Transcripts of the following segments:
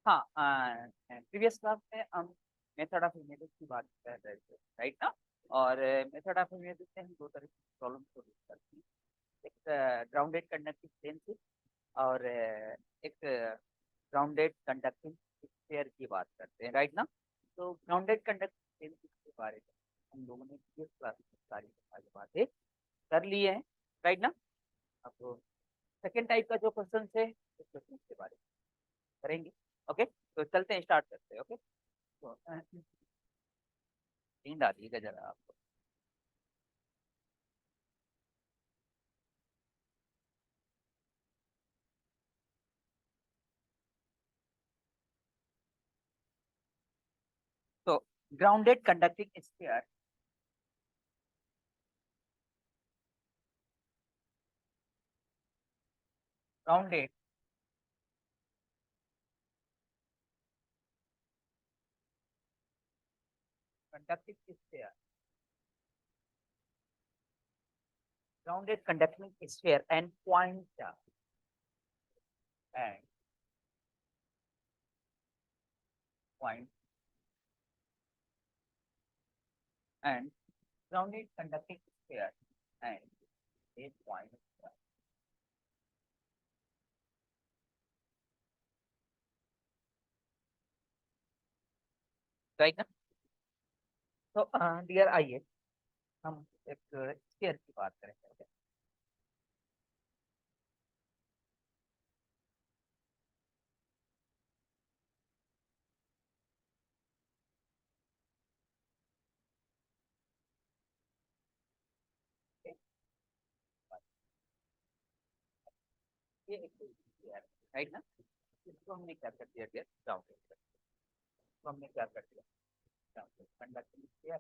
हाँ, previous class में हम मेथड ऑफ इमेजेस की बात कर रहे थे, राइट ना। और मेथड ऑफ इमेजेस में हम दो तरह की प्रॉब्लम को डिस्कस करते हैं। एक ग्राउंडेड कंडक्टिंग प्लेन से, और एक ग्राउंडेड कंडक्टिंग स्फीयर की बात करते हैं, राइट ना। तो ग्राउंडेड कंडक्टिंग प्लेन के बारे में हम लोगों ने प्रीवियस क्लास में सारी बातें कर ली है, राइट ना। अब सेकेंड टाइप का जो क्वेश्चन है उस क्वेश्चन के बारे में करेंगे। ओके, तो चलते हैं, स्टार्ट करते हैं। ओके, तो नींद आ रही है जरा आपको? तो grounded conducting sphere, grounded conducting sphere, grounded conducting sphere and point charge and point and grounded conducting sphere and a point charge, right ना। तो डियर आइए हम एक स्फीयर की बात करेंगे। Okay? ये एक स्फीयर है, राइट ना। इसको हमने क्या कर दिया, ग्राउंडेड कर दिया। तो हमने क्या कर दिया, ग्राउंडेड कंडक्टिंग स्फीयर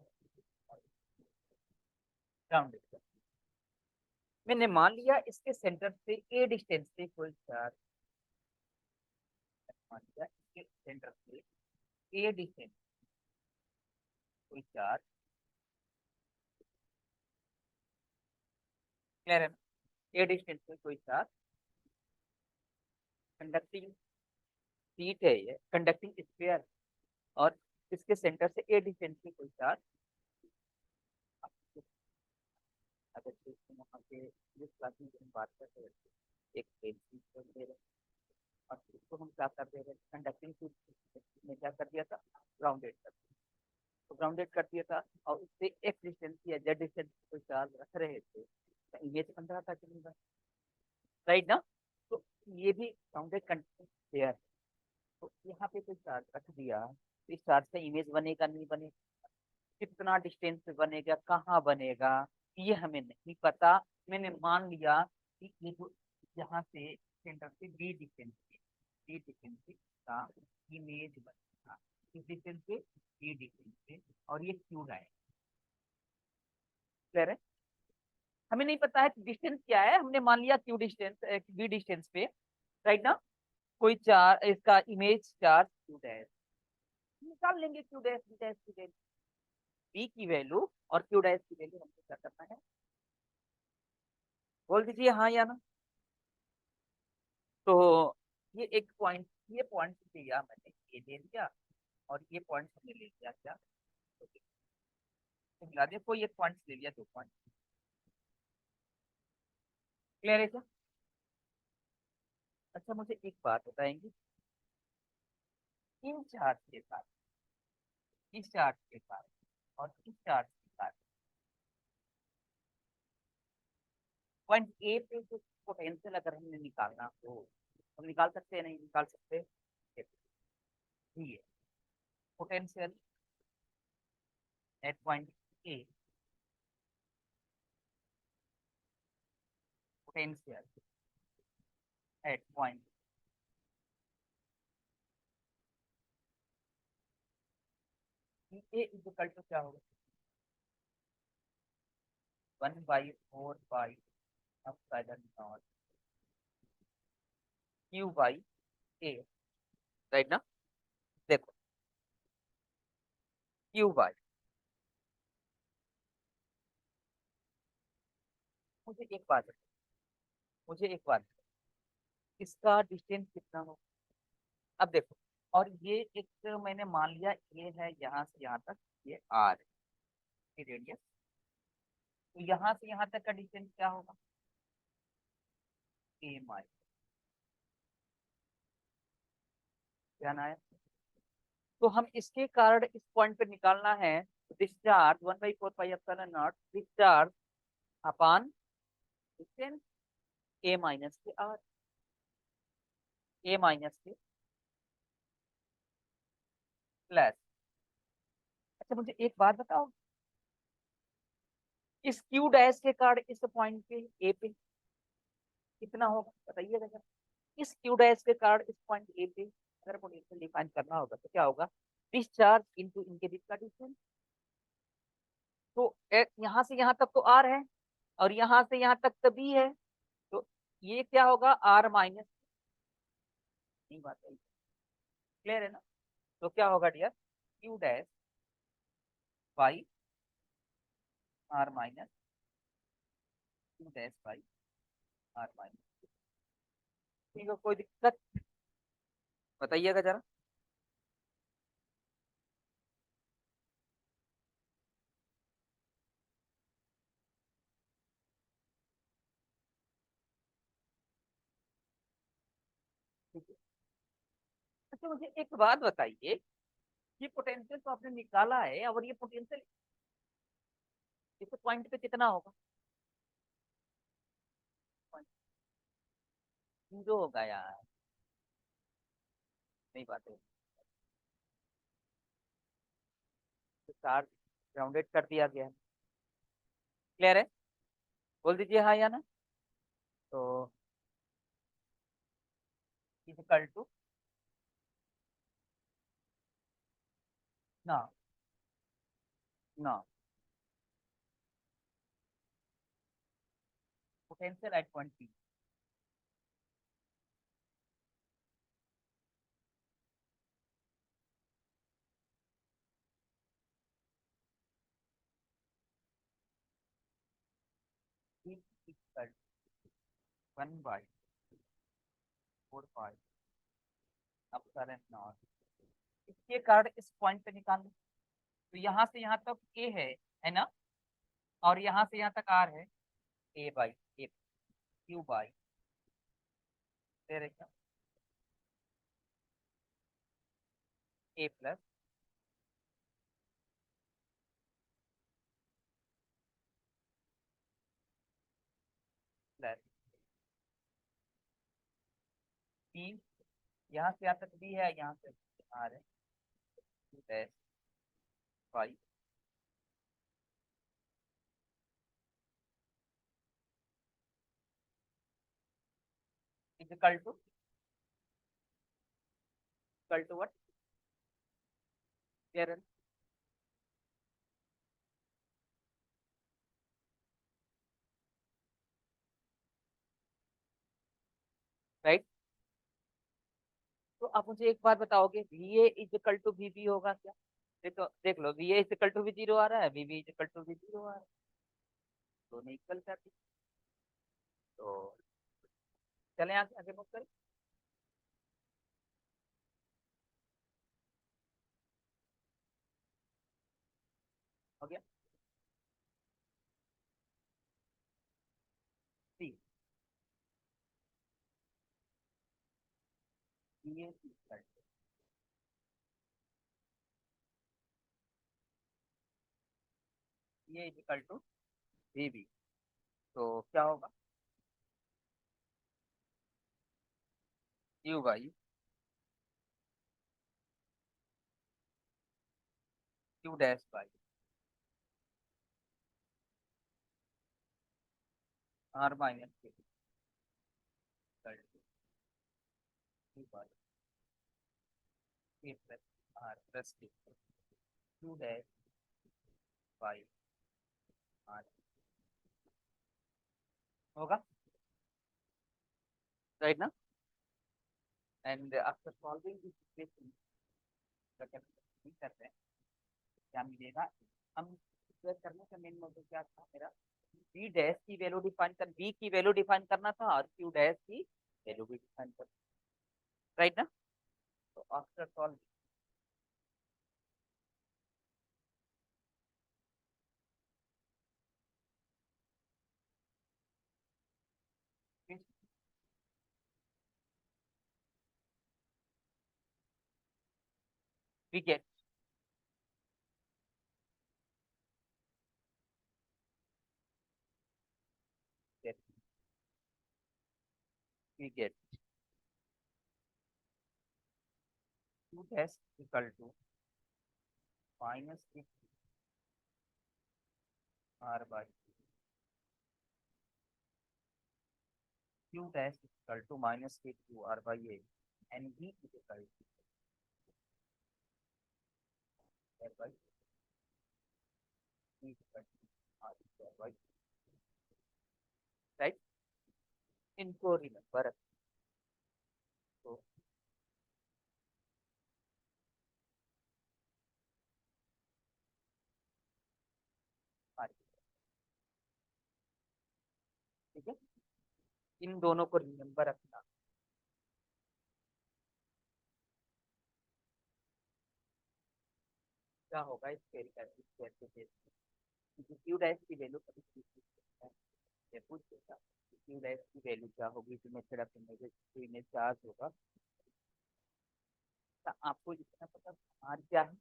ग्राउंडेड कर दिया। मैंने मान लिया इसके सेंटर से ए डिस्टेंस से कोई चार्ज, मान लिया इसके सेंटर से ए डिस्टेंस कोई चार्ज, क्लियर है ना। ए डिस्टेंस से कोई चार्ज कंडक्टिंग शीट है, ये कंडक्टिंग स्फीयर, और इसके सेंटर से ए डिस्टेंस पे कोई चार्ज, अगर वहाँ पे जिस क्लास में हम बात कर रहे थे एक पेंसिल ले रहे, और इसको हम क्या कर दे रहे, कंडक्टिंग शीट में क्या कर दिया था, ग्राउंडेड कर दिया। तो ग्राउंडेड कर दिया था, और उससे एक्स डिस्टेंस या जेड डिस्टेंस कोई चार्ज रख रहे थे, तो इमेज बन रहा था कि नहीं बन, राइट ना। तो ये भी ग्राउंडेड कंडक्टिंग स्फीयर है। तो यहाँ पे कोई चार्ज रख दिया, तो इस चार्ज का इमेज बनेगा नहीं बनेगा, कितना डिस्टेंस पे बनेगा, कहाँ बनेगा, ये हमें नहीं पता। मैंने मान लिया कि ये जो यहाँ से सेंटर से बी डिस्टेंस का इमेज बनेगा, किस डिस्टेंस पे, बी डिस्टेंस पे, और ये क्यू है, क्लियर है। हमें नहीं पता है डिस्टेंस क्या है, हमने मान लिया क्यू डिस्टेंस, बी डिस्टेंस पे, राइट ना। कोई चार इसका इमेज चार्ज क्यू डैश, निकाल लेंगे क्यू डैश बी डैश की वैल्यू, बी की वैल्यू और क्यू डैश की वैल्यू हमको क्या करना है, बोल दीजिए हाँ या ना। तो ये एक पॉइंट, ये पॉइंट लिया मैंने, ये ले लिया, और ये पॉइंट हमने ले लिया क्या, तो मिला दिया, कोई एक पॉइंट ले लिया, दो पॉइंट, क्लियर है क्या। अच्छा, मुझे एक बात बताएंगे, इन चार्ज के साथ, इस चार्ज के साथ और इस चार्ज के साथ पॉइंट ए पे जो पोटेंशियल अगर हमने निकालना हो, हम निकाल सकते हैं नहीं निकाल सकते, ये potential at point A, potential at point, A equal to क्या होगा, 1/4 pi epsilon not Q by A, right ना। देखो, क्यू बाई, मुझे एक बात बताओ, मुझे एक बात बताओ, इसका डिस्टेंस कितना हो। अब देखो, और ये एक मैंने मान लिया ये है यहाँ से यहाँ तक, ये आर है रेडियस। तो यहाँ से यहाँ तक का डिस्टेंस क्या होगा, ए माइनस, क्या ना है। तो हम इसके कारण इस पॉइंट पे निकालना है discharge 1/4 pi epsilon not discharge upon distance A minus के आर, ए माइनस के प्लस। अच्छा मुझे एक बात बताओ, इस क्यू डैश के कारण इस पॉइंट पे ए पे कितना होगा बताइएगा जरा। इस क्यू डैश के कारण इस पॉइंट ए पे अगर पोटेंशियल डिफाइन करना होगा तो क्या होगा, डिस्चार्ज इनटू इनके बीच का डिस्टेंस। तो यहाँ से यहाँ तक तो आर है और यहाँ से यहाँ तक तो बी है, तो ये क्या होगा आर माइनस, नहीं बात है, क्लियर है ना। तो क्या होगा dear, Q dash by R minus, Q dash by R minus. ठीक है, कोई दिक्कत बताइएगा जरा। ठीक है। अच्छा मुझे एक बात बताइए, ये पोटेंशियल तो आपने निकाला है और ये पोटेंशियल इस पॉइंट पे कितना होगा, जीरो होगा यार, नहीं बात है। तो चार्ज ग्राउंडेड कर दिया गया है, क्लियर है, बोल दीजिए हाँ या ना। तो इक्वल टू ना, ना potential at point P equal 1/4 pi epsilon not, इसके कारण इस पॉइंट पे निकालना। तो यहाँ से यहाँ तक ए है ना, और यहाँ से यहाँ तक आर है, A by A Q by A plus plus B, यहाँ से यहाँ तक बी है, यहाँ से आर है, dash by equal to what, clear, right. तो आप मुझे एक बात बताओगे, V A is equal to V B होगा क्या। देखो देख लो, V A is equal to V zero आ रहा है, V B is equal to V zero आ रहा है, दोनों इक्वल कर दी। तो चलें आगे आगे मूव करें। हो गया, C V A equal to, V A is equal to V B, तो क्या होगा, Q by Q dash by R minus K equal to Q by A plus R plus K Q dash by R होगा, right ना। And after solving this equation करते हैं, क्या मिलेगा, हम स्क्वायर करने का मेन मोटिव क्या था मेरा, बी डैश की वैल्यू डिफाइन कर, बी की वैल्यू डिफाइन करना था और क्यू डैश की वैल्यू भी डिफाइन करना, राइट ना। तो after solving this, we get we get q dash equal to minus k r by q dash equal to minus k q r by a, and v is equal to r by v is equal to r square by, right? इनको remember, तो ठीक है, इन दोनों को remember रखना। क्या होगा spherical acid के केस में, क्यू डैश की वैल्यू कभी पूछ देता, क्यू डैश की वैल्यू क्या होगी, तो मेथड ऑफ इमेज चार्ज होगा। तो आपको इतना पता आर क्या है,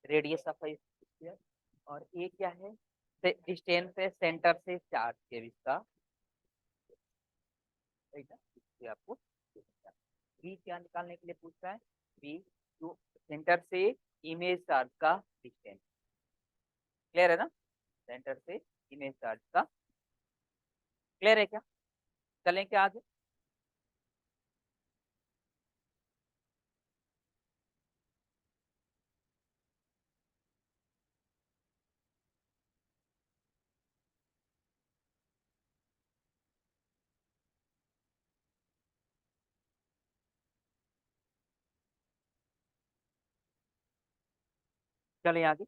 रेडियस ऑफ स्फीयर, और ए क्या है, डिस्टेंस है सेंटर से चार्ज के बीच का, ठीक है। इससे आपको बी क्या निकालने के लिए पूछ रहा है, बी जो सेंटर से इमेज चार्ज का डिस्टेंस, क्लियर है ना, सेंटर से इमेज चार्ज का, क्लियर है क्या, चलें क्या आगे। चलें आगे,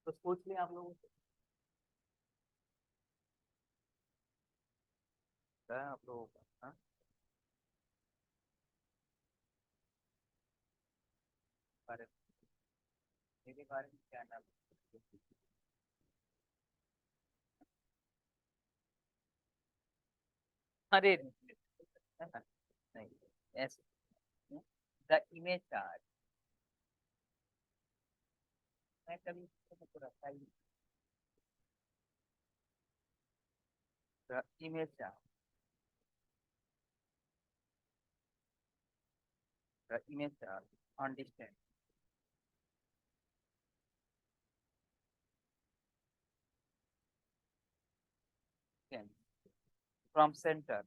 तो पूछ लें आप लोगों से, आप लोगों का, हाँ? बारे में, मेरे बारे में क्या नाम है? अरे नहीं, ऐसे द इमेज चार्ज, मैं कभी इसको रखा ही, the image charge, the image charge on distance from centre,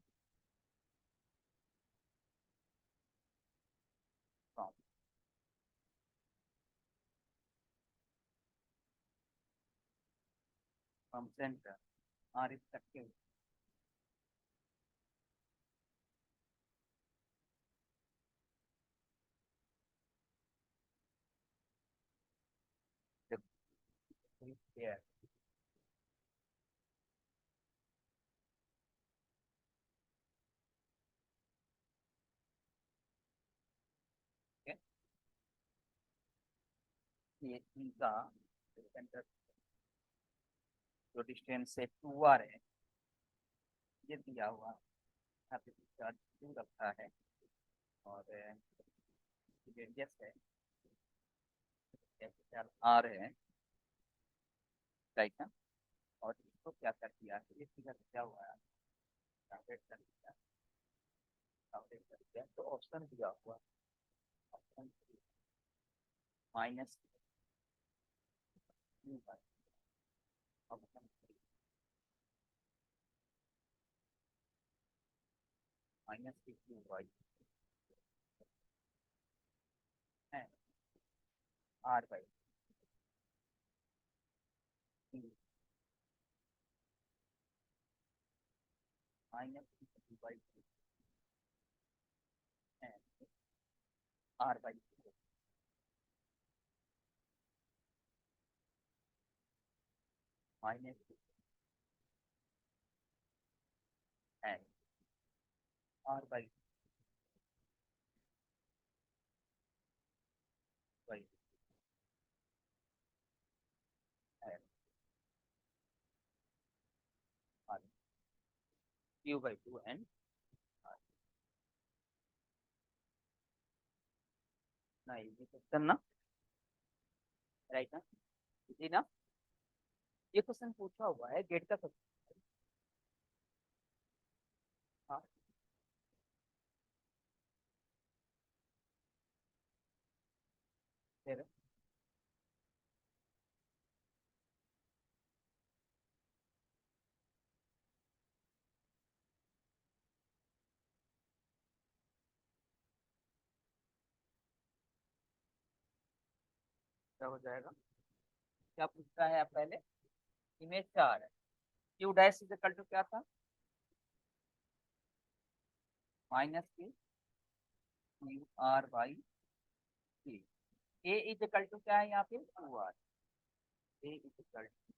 from from centre R respective here, okay? ये इनका सेंटर जो डिस्टेंस से 2r है, ये दिया हुआ यहाँ पे चार्ज 2 रखा है, और रेडियस है कैपिटल आर है, राइट ना, और इसको क्या कर दिया है, ये फिगर क्या हुआ है, calculate कर दिया, calculate कर दिया, तो ऑप्शन दिया हुआ, option minus option minus Q Y है, R by minus Q by है, आर बाई माइनस है, R by Q/2 and R. ना इजी क्वेश्चन ना, राइट ना, इजी ना। ये क्वेश्चन पूछा हुआ है गेट का क्वेश्चन। हाँ, फिर क्या हो जाएगा? क्या पूछता है आप पहले? इमेज 4 है। Q dash is equal to क्या था? -Q QR/T। A is equal to क्या है यहाँ पे? QR। A is equal to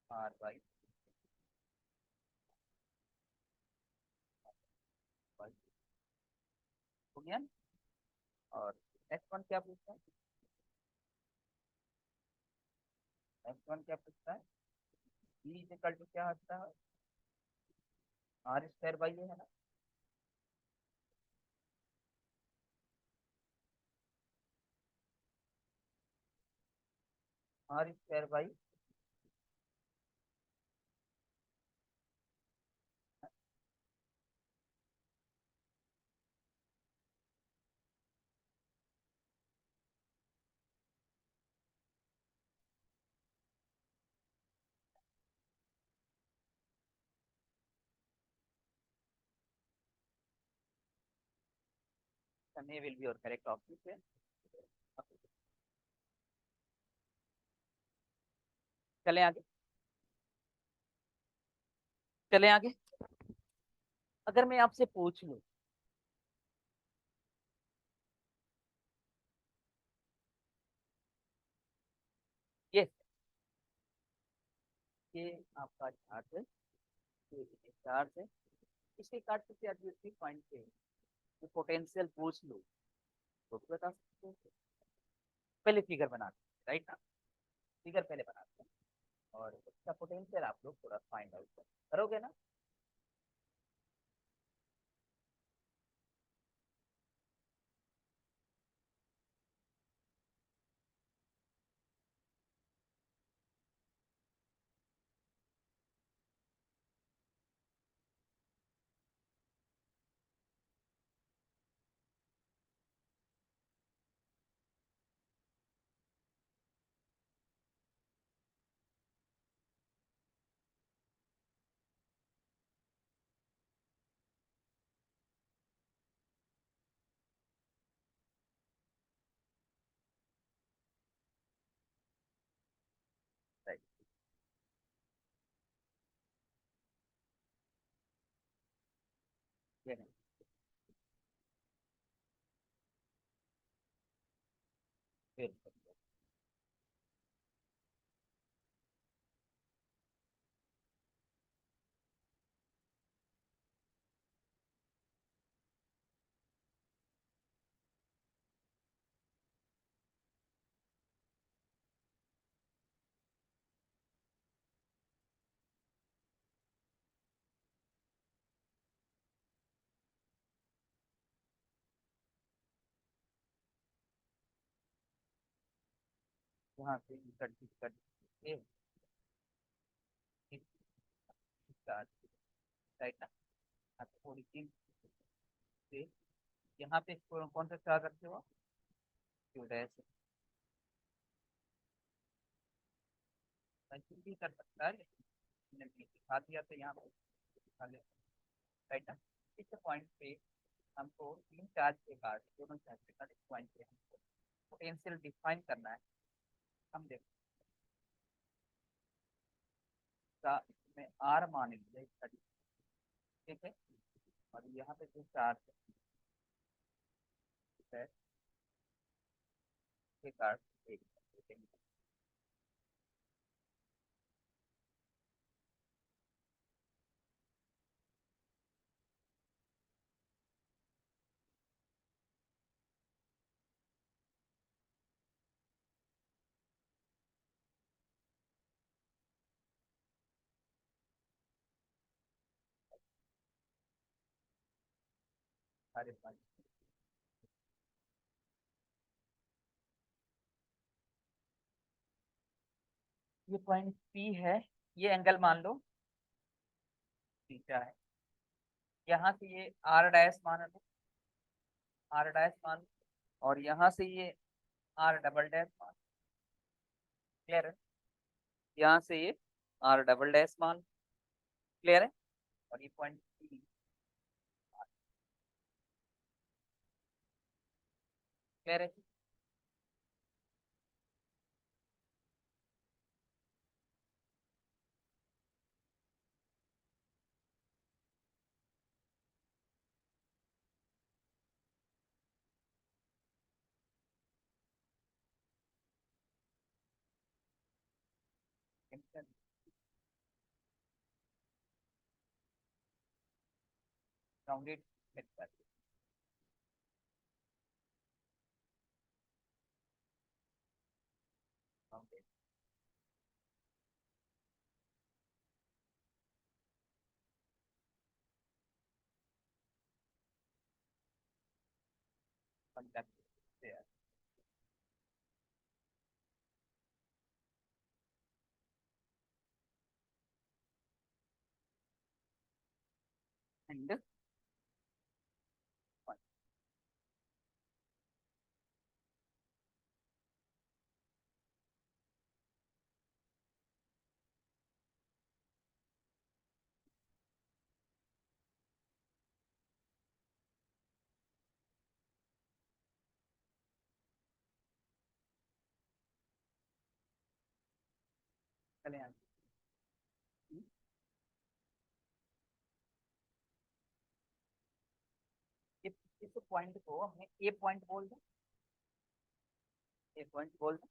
-QR/, हो गया। और X1 क्या पूछता है? X1 क्या पूछता है? E इज इक्वल टू क्या होता है? R² ये है ना। R², Sunny will be your correct option। चले आगे, चले आगे। अगर मैं आपसे पूछ लूं, ये ये आपका चार्ज है, ये चार्ज है, इसके काट से एडजस्टिव पॉइंट पे जो पोटेंशियल पूछ लो तो भी बता सकते हो। पहले फिगर बनाते हैं, राइट ना। फिगर पहले बनाते हैं और उसका पोटेंशियल आप लोग थोड़ा फाइंड आउट करोगे ना। राइट, ये नहीं, फिर यहाँ से कट ये चार्ज, राइट ना। हाँ, तो थोड़ी सी से यहाँ पे कौन सा चार्ज रखते हो? Q dash. कंफ्यूज भी कर सकता है लेकिन मैंने दिखा दिया तो यहाँ पे दिखा ले, राइट ना। इस पॉइंट पे हमको तीन चार्ज के बाद दोनों चार्ज के बाद इस पॉइंट पे हमको पोटेंशियल डिफाइन करना है। हम देखो का इसमें आर मान लिया इसका, ठीक है। और यहाँ पे जो चार्ज है के कार्ड एक सारे पॉइंट। ये पॉइंट पी है, ये एंगल मान लो थीटा है। यहाँ से ये आर डैश मान लो, आर डैश मान लो, और यहाँ से ये आर डबल डैश मान, क्लियर है। यहाँ से ये आर डबल डैश मान, क्लियर है। और ये पॉइंट पी, क्लियर है। राउंडेड एंड चले आगे। इस पॉइंट को हमने ए पॉइंट बोल दो, ए पॉइंट बोल दो,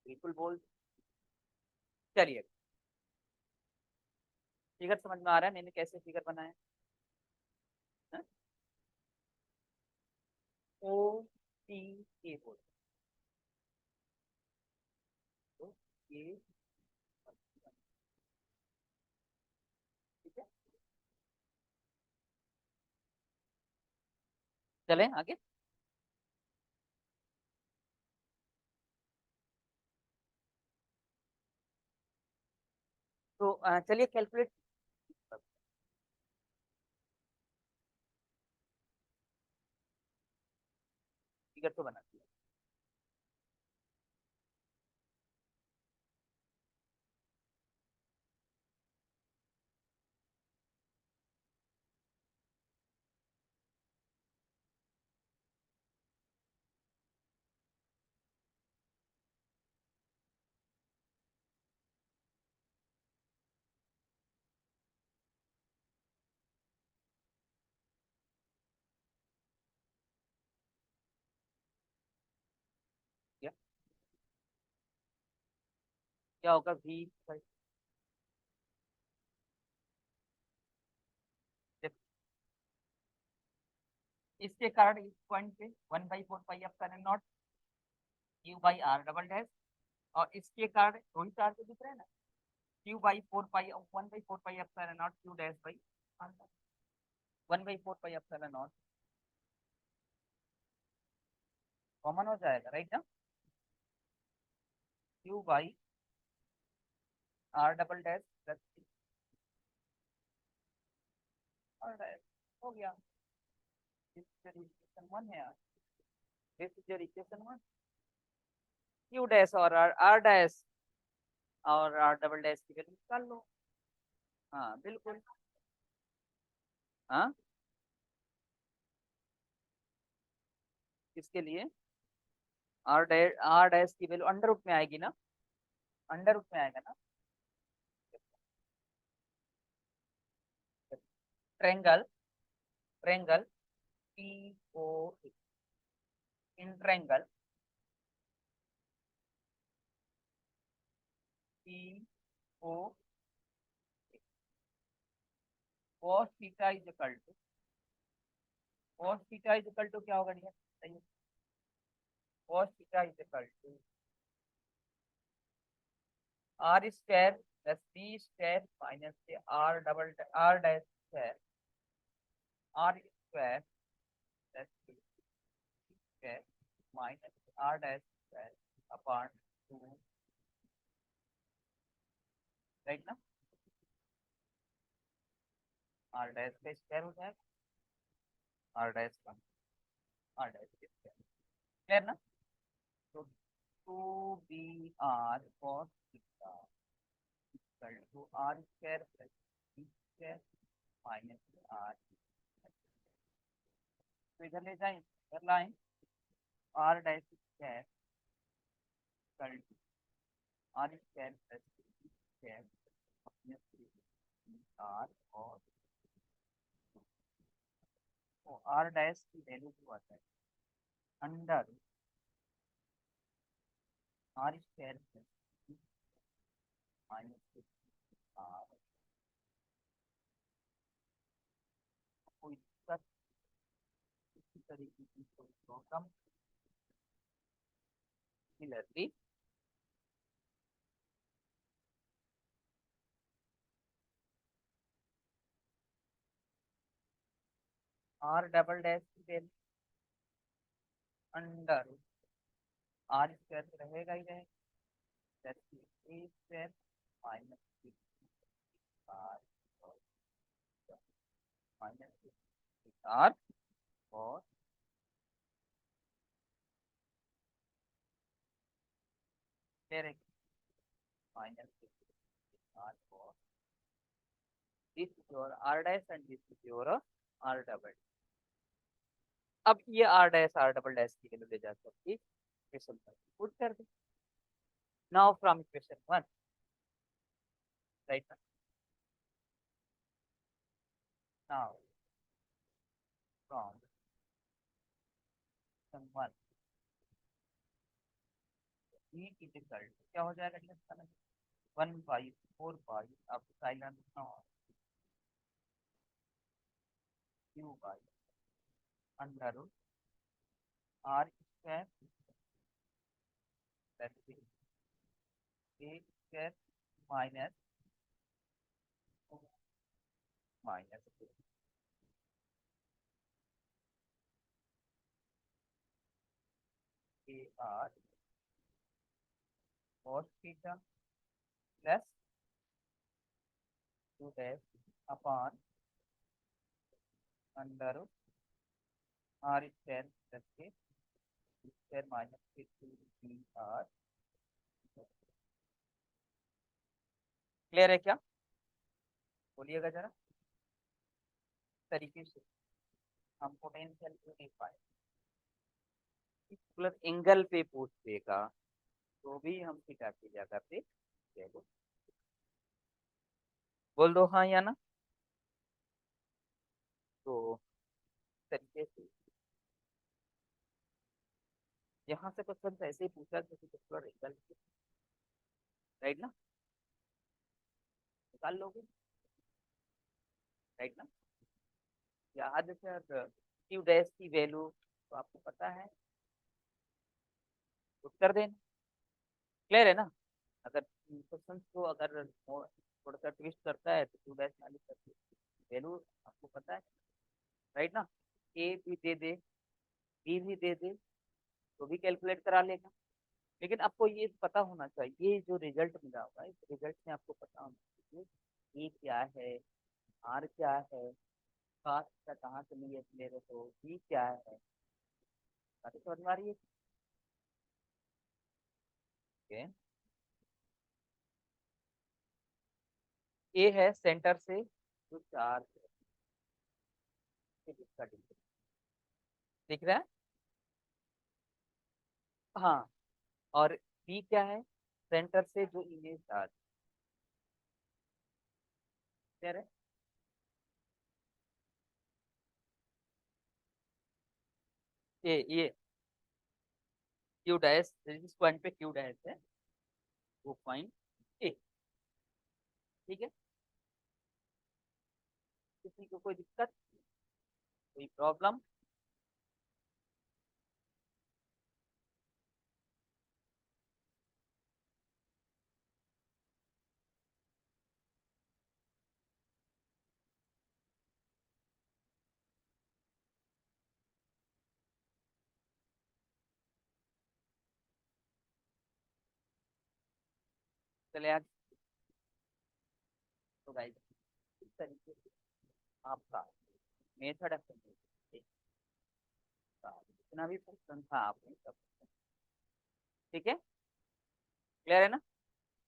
बिल्कुल बोल दो। चलिए, फिगर समझ में आ रहा है मैंने कैसे फिगर बनाया है? ओ टी ए बोल दो, ये ठीक है। चले आगे। तो चलिए कैलकुलेट, फिगर तो बना दिया। क्या क्या होगा वी, इसके कारण इस पॉइंट पे 1/4 pi epsilon not Q by R double dash, और इसके कारण दो ही चार्ज दिख रहे हैं ना, Q/4 pi 1/4 pi epsilon not Q dash by 1/4 pi epsilon not common हो जाएगा, राइट ना। Q/R double dash plus R dash हो गया। दिस इज इक्वेशन 1 है यार, this is equation 1। Q dash और आर डैश और आर डबल डैश की वैल्यू निकाल लो। हाँ बिल्कुल। हाँ, किसके लिए? आर डैश की वैल्यू अंडर रूट में आएगी ना, अंडर रूट में आएगा ना। Triangle, triangle P O in triangle P O cos theta is equal to, cos theta is equal to क्या होगा डियर, बताइए। cos theta is equal to R square plus B square minus R double R dash square, R square plus A square minus R dash square upon 2, right ना। R dash का square हो जाएगा R dash का R dash का square, clear ना। तो 2 br cos theta equal to R square plus B square minus R. तो इधर ले जाए, इधर लाए, R dash square equal to R square plus B square minus R और आर डैश की वैल्यू जो आता है under R square plus minus R. कोई दिक्कत इसी तरीके की कोई problem similarly R double dash की वैल्यू अंडर आर स्क्वायर तो रहेगा ही रहेगा A square minus R minus R और फिर माइनस आर और this is your R dash and this is your R double. अब ये R dash R double dash की वैल्यू ले जाकर इक्वेशन पर पुट कर दे। Now from equation 1, right now from equation 1 E equal क्या हो जाएगा डिफरेंस 1/4 पाई अब silent Q by under root R square plus A square minus minus A R cos theta plus 2 dash upon under root R square plus के square minus के 2 br। Clear है क्या, बोलिएगा जरा। तरीके से हम पोटेंशियल को नहीं पाए, प्लस एंगल पे पूछ देगा तो भी हम थीटा की जगह पे बोल दो हाँ या ना। तो तरीके से यहाँ से क्वेश्चन ऐसे ही पूछा कि पर्टिकुलर एंगल, राइट ना, निकाल लोगे, राइट ना। याद सर क्यू डैश की वैल्यू तो आपको पता है, उत्तर देना, क्लियर है ना। अगर क्वेश्चन को अगर थोड़ा सा ट्विस्ट करता है तो क्यू डैश ना लिख सकते, वैल्यू आपको पता है, राइट ना। ए भी दे दे बी भी दे दे तो भी कैलकुलेट करा लेगा, लेकिन आपको ये पता होना चाहिए ये जो रिजल्ट मिला होगा इस रिजल्ट में आपको पता होना चाहिए ए क्या है, आर क्या है, कास्ट का कहाँ से लिए मेरे को, बी क्या है, बात समझ में आ रही है। ओके, ए है सेंटर से जो चार्ज इसका डिस्टेंस दिख रहा है, हाँ। और बी क्या है, सेंटर से जो इमेज चार्ज, क्या है ये क्यू डैश जिस पॉइंट पे क्यू डैश है वो पॉइंट ए, ठीक है। किसी को कोई दिक्कत, कोई प्रॉब्लम। चले आगे। तो गाइस इस तरीके से आपका मेथड ऑफ जितना भी क्वेश्चन था आपने सब, ठीक है, क्लियर है ना।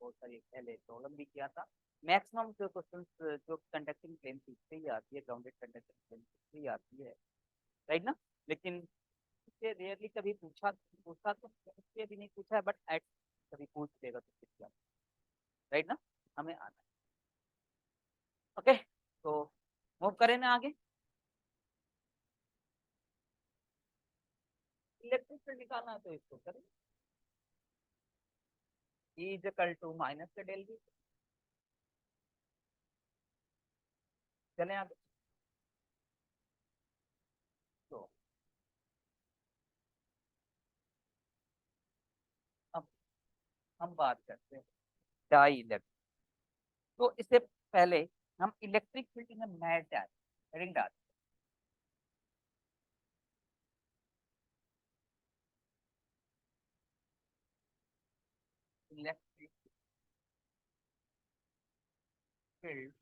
बहुत सारी पहले प्रॉब्लम भी किया था। मैक्सिमम जो क्वेश्चन जो कंडक्टिंग प्लेन से ही आती है, ग्राउंडेड कंडक्टिंग प्लेन से ही आती है, राइट ना। लेकिन इससे रेयरली कभी पूछा पूछा तो इससे भी नहीं पूछा है, बट एट कभी पूछ लेगा तो किस, राइट ना, हमें आना है। ओके, तो मूव करें ना आगे। इलेक्ट्रिक फील्ड निकालना है तो इसको करें, E is equal to minus के डेल V। चलें आगे। तो अब हम बात करते हैं डाई इलेक्ट्रिक। तो इससे पहले हम इलेक्ट्रिक फील्ड में मैटर हेडिंग डालते हैं। Electric field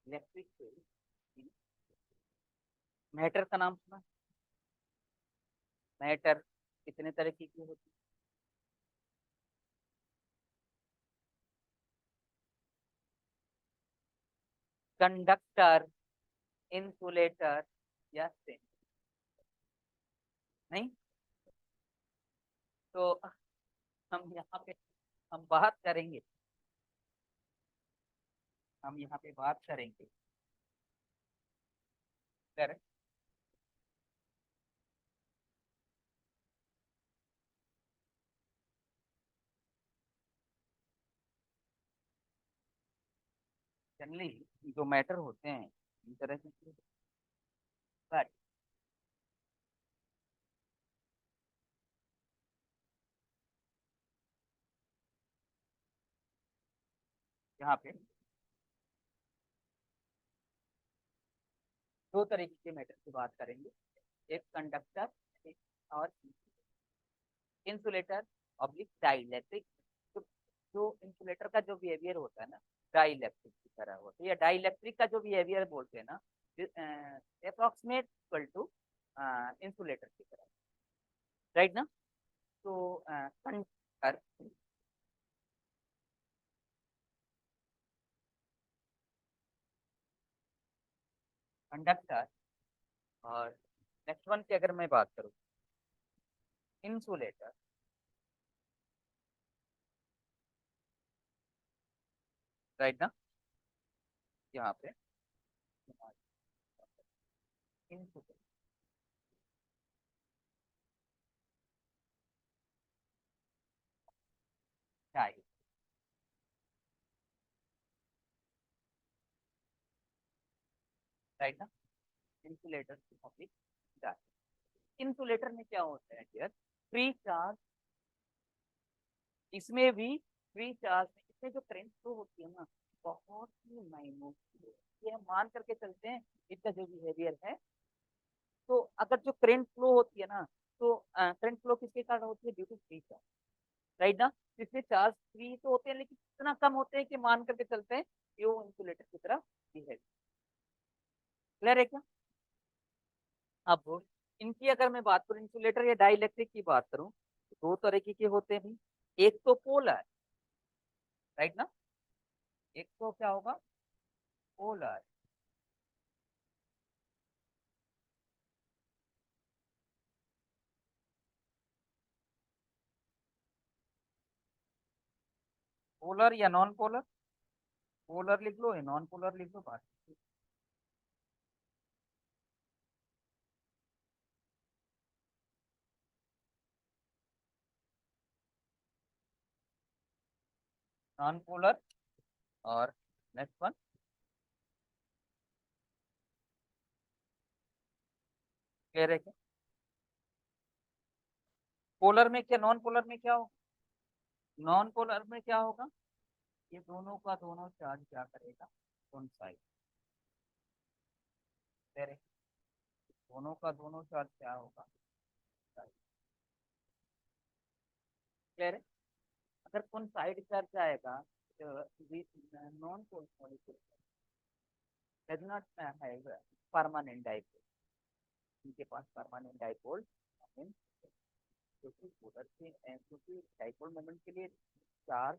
electric field matter का नाम सुना। मैटर कितने तरह की होती है? कंडक्टर, इंसुलेटर या सेम, नहीं। तो हम यहाँ पे हम बात करेंगे, हम यहाँ पे बात करेंगे सर, जनरली जो मैटर होते हैं इन तरह से, बट यहाँ पे दो तरीके के मैटर की बात करेंगे, एक कंडक्टर और इंसुलेटर ऑब्लिक डाइलेक्ट्रिक। तो जो इंसुलेटर का जो बिहेवियर होता है ना, डाइलेक्ट्रिक की तरह होता है, या डाइलेक्ट्रिक का जो बिहेवियर बोलते हैं ना, अप्रोक्सीमेट इक्वल टू इंसुलेटर की तरह, राइट ना। तो कंडक्टर कंडक्टर और नेक्स्ट वन की अगर मैं बात करूँ, इंसुलेटर, राइट ना। यहाँ पे इंसुलेटर डाई, राइट ना। इंसुलेटर डाई, इंसुलेटर में क्या होता है यार, फ्री चार्ज, इसमें भी फ्री चार्ज में इसमें जो करंट फ्लो होती है ना, बहुत ही माइन्यूट, ये हम मान करके चलते हैं इसका जो बिहेवियर है। तो अगर जो करंट फ्लो होती है ना, तो करंट फ्लो किसके कारण होती है, due to free charge, right ना। इसमें चार्ज फ्री तो होते हैं लेकिन इतना कम होते हैं कि मान करके चलते हैं कि वो इंसुलेटर की तरह बिहेव, क्लियर है क्या। अब इनकी अगर मैं बात करूँ, इंसुलेटर या डाइलेक्ट्रिक की बात करूँ, तो दो तरीके के होते हैं भाई। एक तो पोलर, राइट ना, एक तो क्या होगा, पोलर। पोलर या नॉन पोलर, पोलर लिख लो या नॉन पोलर लिख लो, बात। नॉन पोलर और नेक्स्ट वन, क्लियर है क्या। पोलर में क्या, नॉन पोलर में क्या होगा, नॉन पोलर में क्या होगा, ये दोनों का दोनों चार्ज क्या करेगा, कौन साइड दोनों का दोनों चार्ज क्या होगा, क्लियर है। अगर कौन साइड चार्ज आएगा non molecule does not have permanent dipole, उनके पास परमानेंट डाइपोल मोमेंट, क्योंकि पोलर से क्योंकि डाइपोल मोमेंट के लिए charge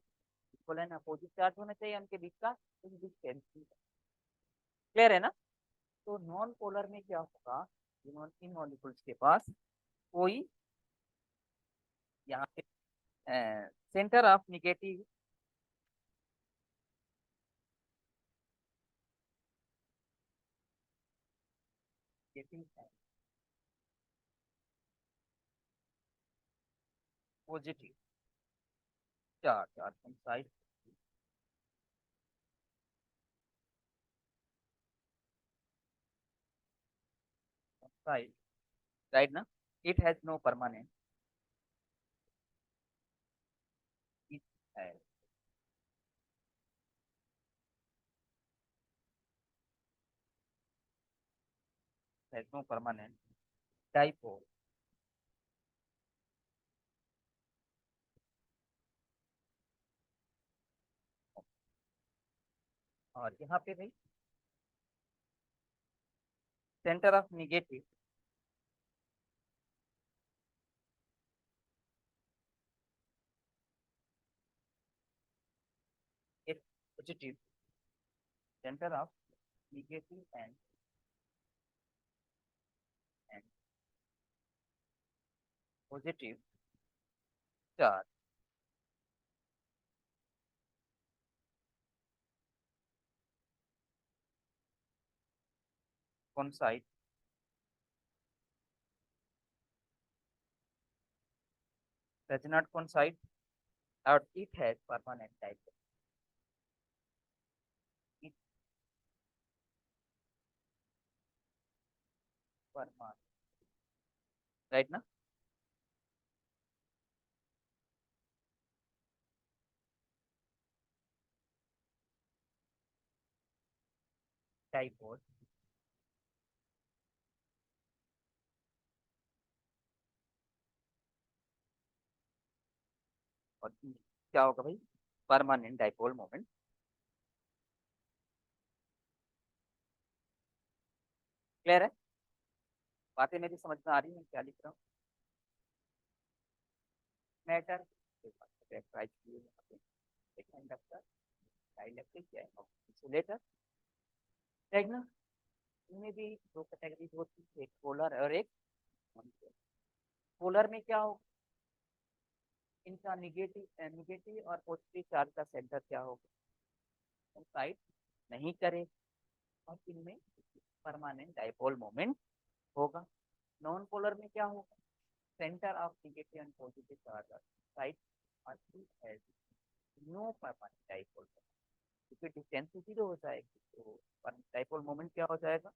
equal and opposite charge होना चाहिए उनके बीच का, डिस्टेंस, क्लियर है ना। तो नॉन पोलर में क्या होगा, इन मॉलिक्यूल्स के पास कोई यहाँ पे centre of negative positive charge are side side, right ना, it has no permanent, it has no permanent dipole, और यहाँ पे भाई सेंटर ऑफ निगेटिव एक positive, centre of negative and positive charge, कौन side does not coincide or it has permanent dipole, it permanent, right ना। dipole और क्या होगा भाई, परमानेंट डाइपोल मोमेंट, क्लियर है, बातें मेरी समझ में आ रही है क्या लिख रहा हूँ। मैटर इंडक्टर डाइलेक्ट्रिक या इंसुलेटर, राइट ना। इनमें भी दो कैटेगरीज होती है, एक पोलर और एक नॉन पोलर। पोलर में क्या हो, इनका निगेटिव और पॉजिटिव चार्ज का सेंटर क्या होगा, साइड नहीं करे, और इनमें परमानेंट डाइपोल मोमेंट होगा। नॉन पोलर में क्या होगा, centre of negative and positive charge side और नो परमानेंट डाइपोल, क्योंकि डिस्टेंस जीरो हो जाएगी तो डाइपोल मोमेंट क्या हो जाएगा,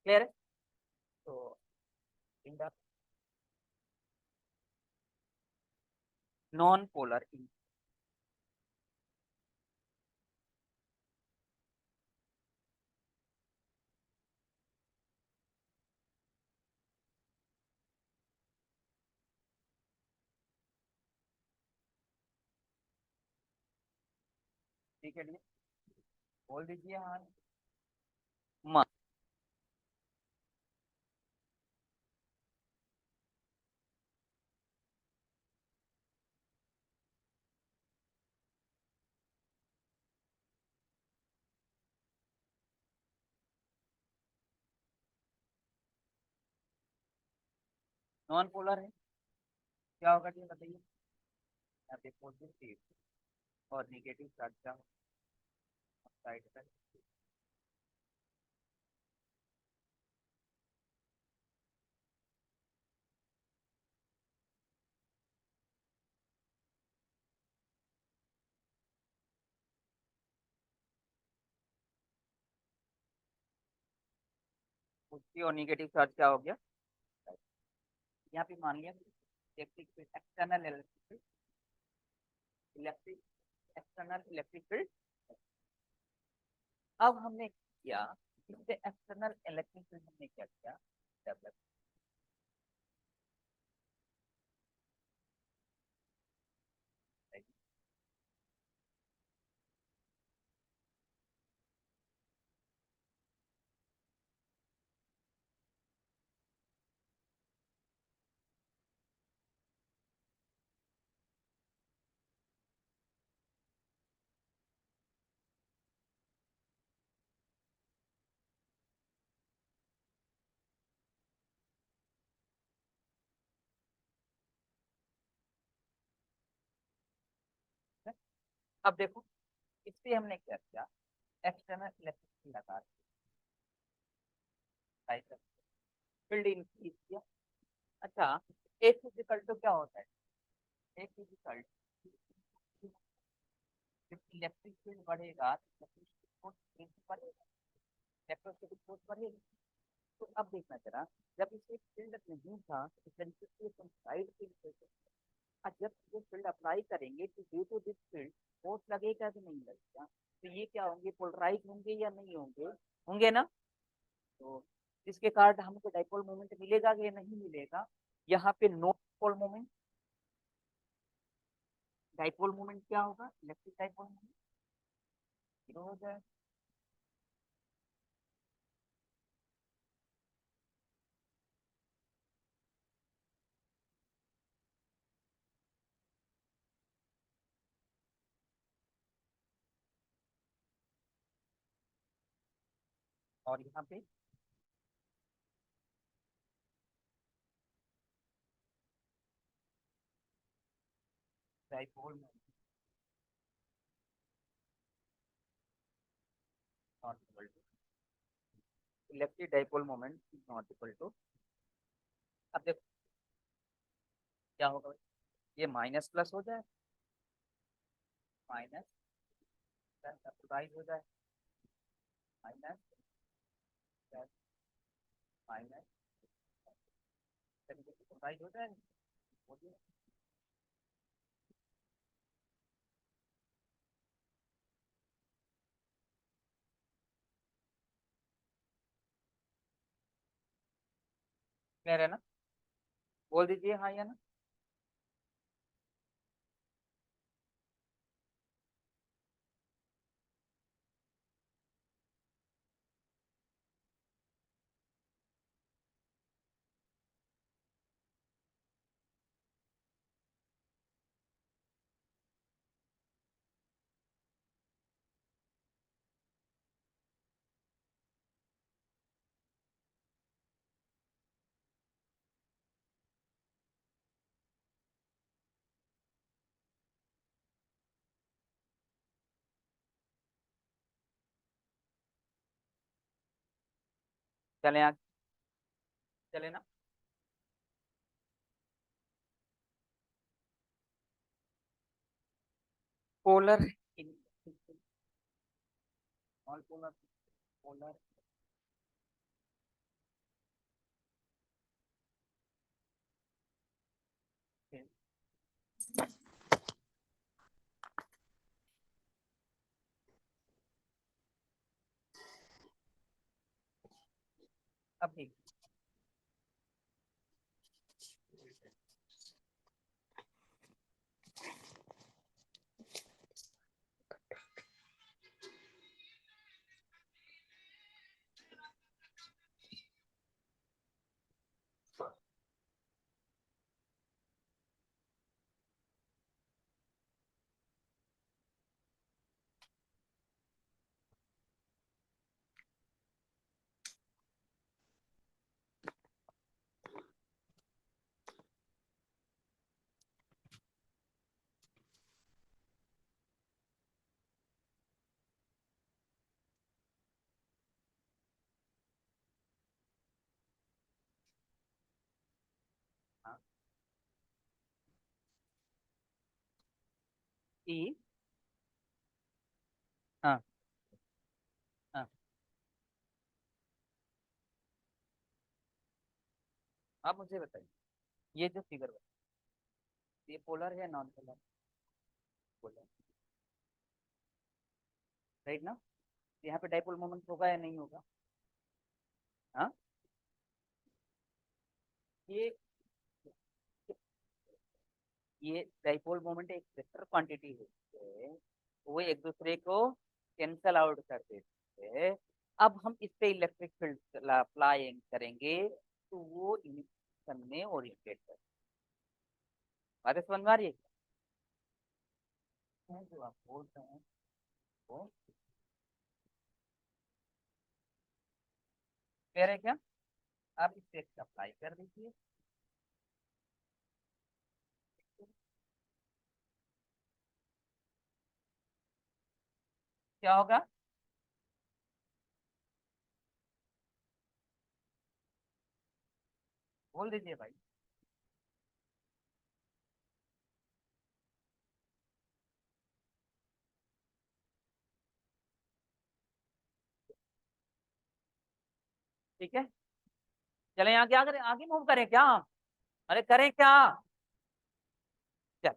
क्लियर है। तो इन नॉन पोलर इन, ठीक है, बोल दीजिए हाँ। नॉन पोलर है, क्या होगा जी बताइए, यहाँ पे पॉजिटिव और निगेटिव चार्ज का साइड पर, पॉजिटिव और निगेटिव चार्ज क्या हो गया, यहाँ पे मान लिया electric field, external electric field, electric external electric field, अब हमने किया इससे एक्सटर्नल इलेक्ट्रिक फील्ड हमने क्या किया, डेवलप। अब देखो इससे हमने क्या किया, एक्सटर्नल इलेक्ट्रिक फील्ड लगा, फील्ड इंक्रीज किया। अच्छा, ए फिजिकल टू क्या होता है, ए फिजिकल इलेक्ट्रिक फील्ड बढ़ेगा, इलेक्ट्रिक फील्ड बढ़ेगा, इलेक्ट्रोस्टैटिक फोर्स बढ़ेगा। तो अब देखना जरा, जब इसे फील्ड नहीं था तो सेंट्रीफ्यूगल साइड फील्ड, और जब ये फील्ड अप्लाई करेंगे तो due to this field force लगेगा कि नहीं लगेगा, तो ये क्या होंगे, पोलराइज होंगे या नहीं होंगे, होंगे ना। तो इसके कारण हमको डाइपोल मोमेंट मिलेगा कि नहीं मिलेगा, यहाँ पे no dipole moment. Dipole moment क्या होगा, इलेक्ट्रिक डाइपोल मोमेंट जीरो हो जाए। और यहाँ पे dipole moment not equal to, electric dipole moment not equal to. अब देखो क्या होगा, ये माइनस प्लस हो जाए, माइनस प्लस कैपिटलाइज हो जाए, माइनस प्लस माइनस कैपिटलाइज हो जाए, क्लियर है ना, बोल दीजिए हाँ या ना। चले आगे, चले ना। Polar in all polar, polar अब देख, हाँ ई, हाँ हाँ, आप मुझे बताइए, ये जो फिगर ये पोलर है नॉन पोलर, पोलर राइट ना। यहाँ पे डाइपोल मोमेंट होगा या नहीं होगा? हाँ, ये ये डाइपोल मोमेंट एक वेक्टर क्वांटिटी है, वो एक दूसरे को कैंसल आउट कर देते हैं। अब हम इस पे इलेक्ट्रिक फील्ड अप्लाई करेंगे तो वो इमिशन में ओरिएंटेड कर, बातें समझ में आ रही है जो आप बोल रहे हैं वो कह रहे हैं क्या? आप इस पे अप्लाई कर दीजिए। क्या होगा? बोल दीजिए भाई। ठीक है, चले आगे आगे आगे मूव करें क्या? अरे करें क्या? चल,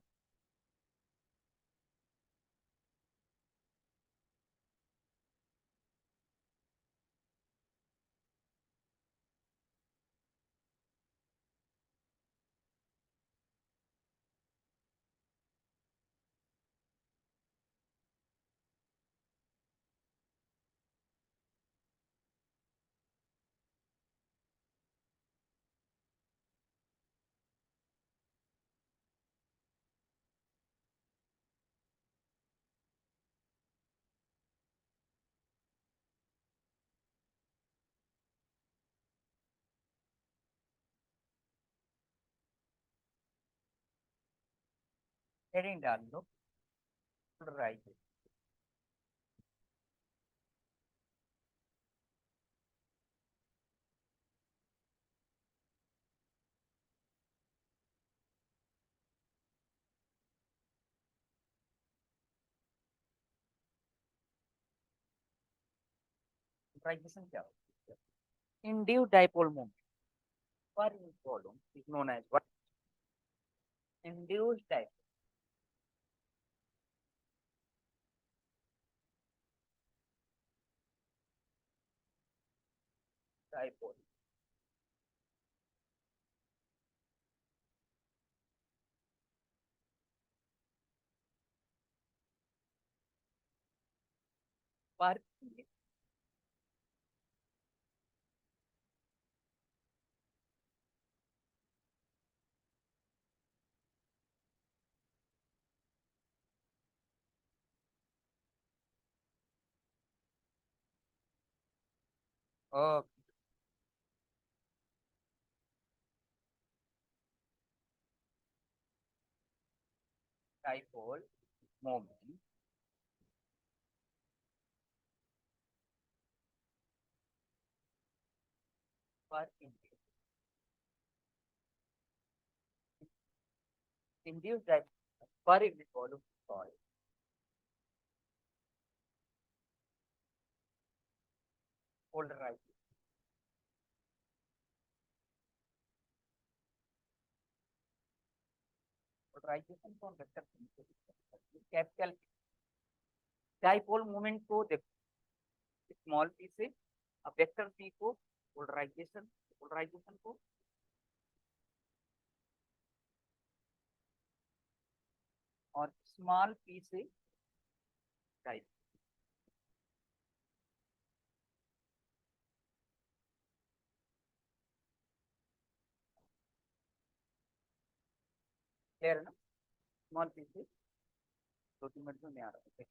हेडिंग डाल लो, राइट। पोलराइजेशन क्या होता है? Induced dipole moment per volume is known as what? Induced dipole per dipole moment per induced dipole per unit volume called polarization. Polarization को वेक्टर कैपिटल डाइपोल मोमेंट को देखो, स्मॉल पी से, अब vector P को polarization, polarization को और small P से dipole. Clear है ना? स्मॉल पी से, 2 3 मिनट में आ रहा है।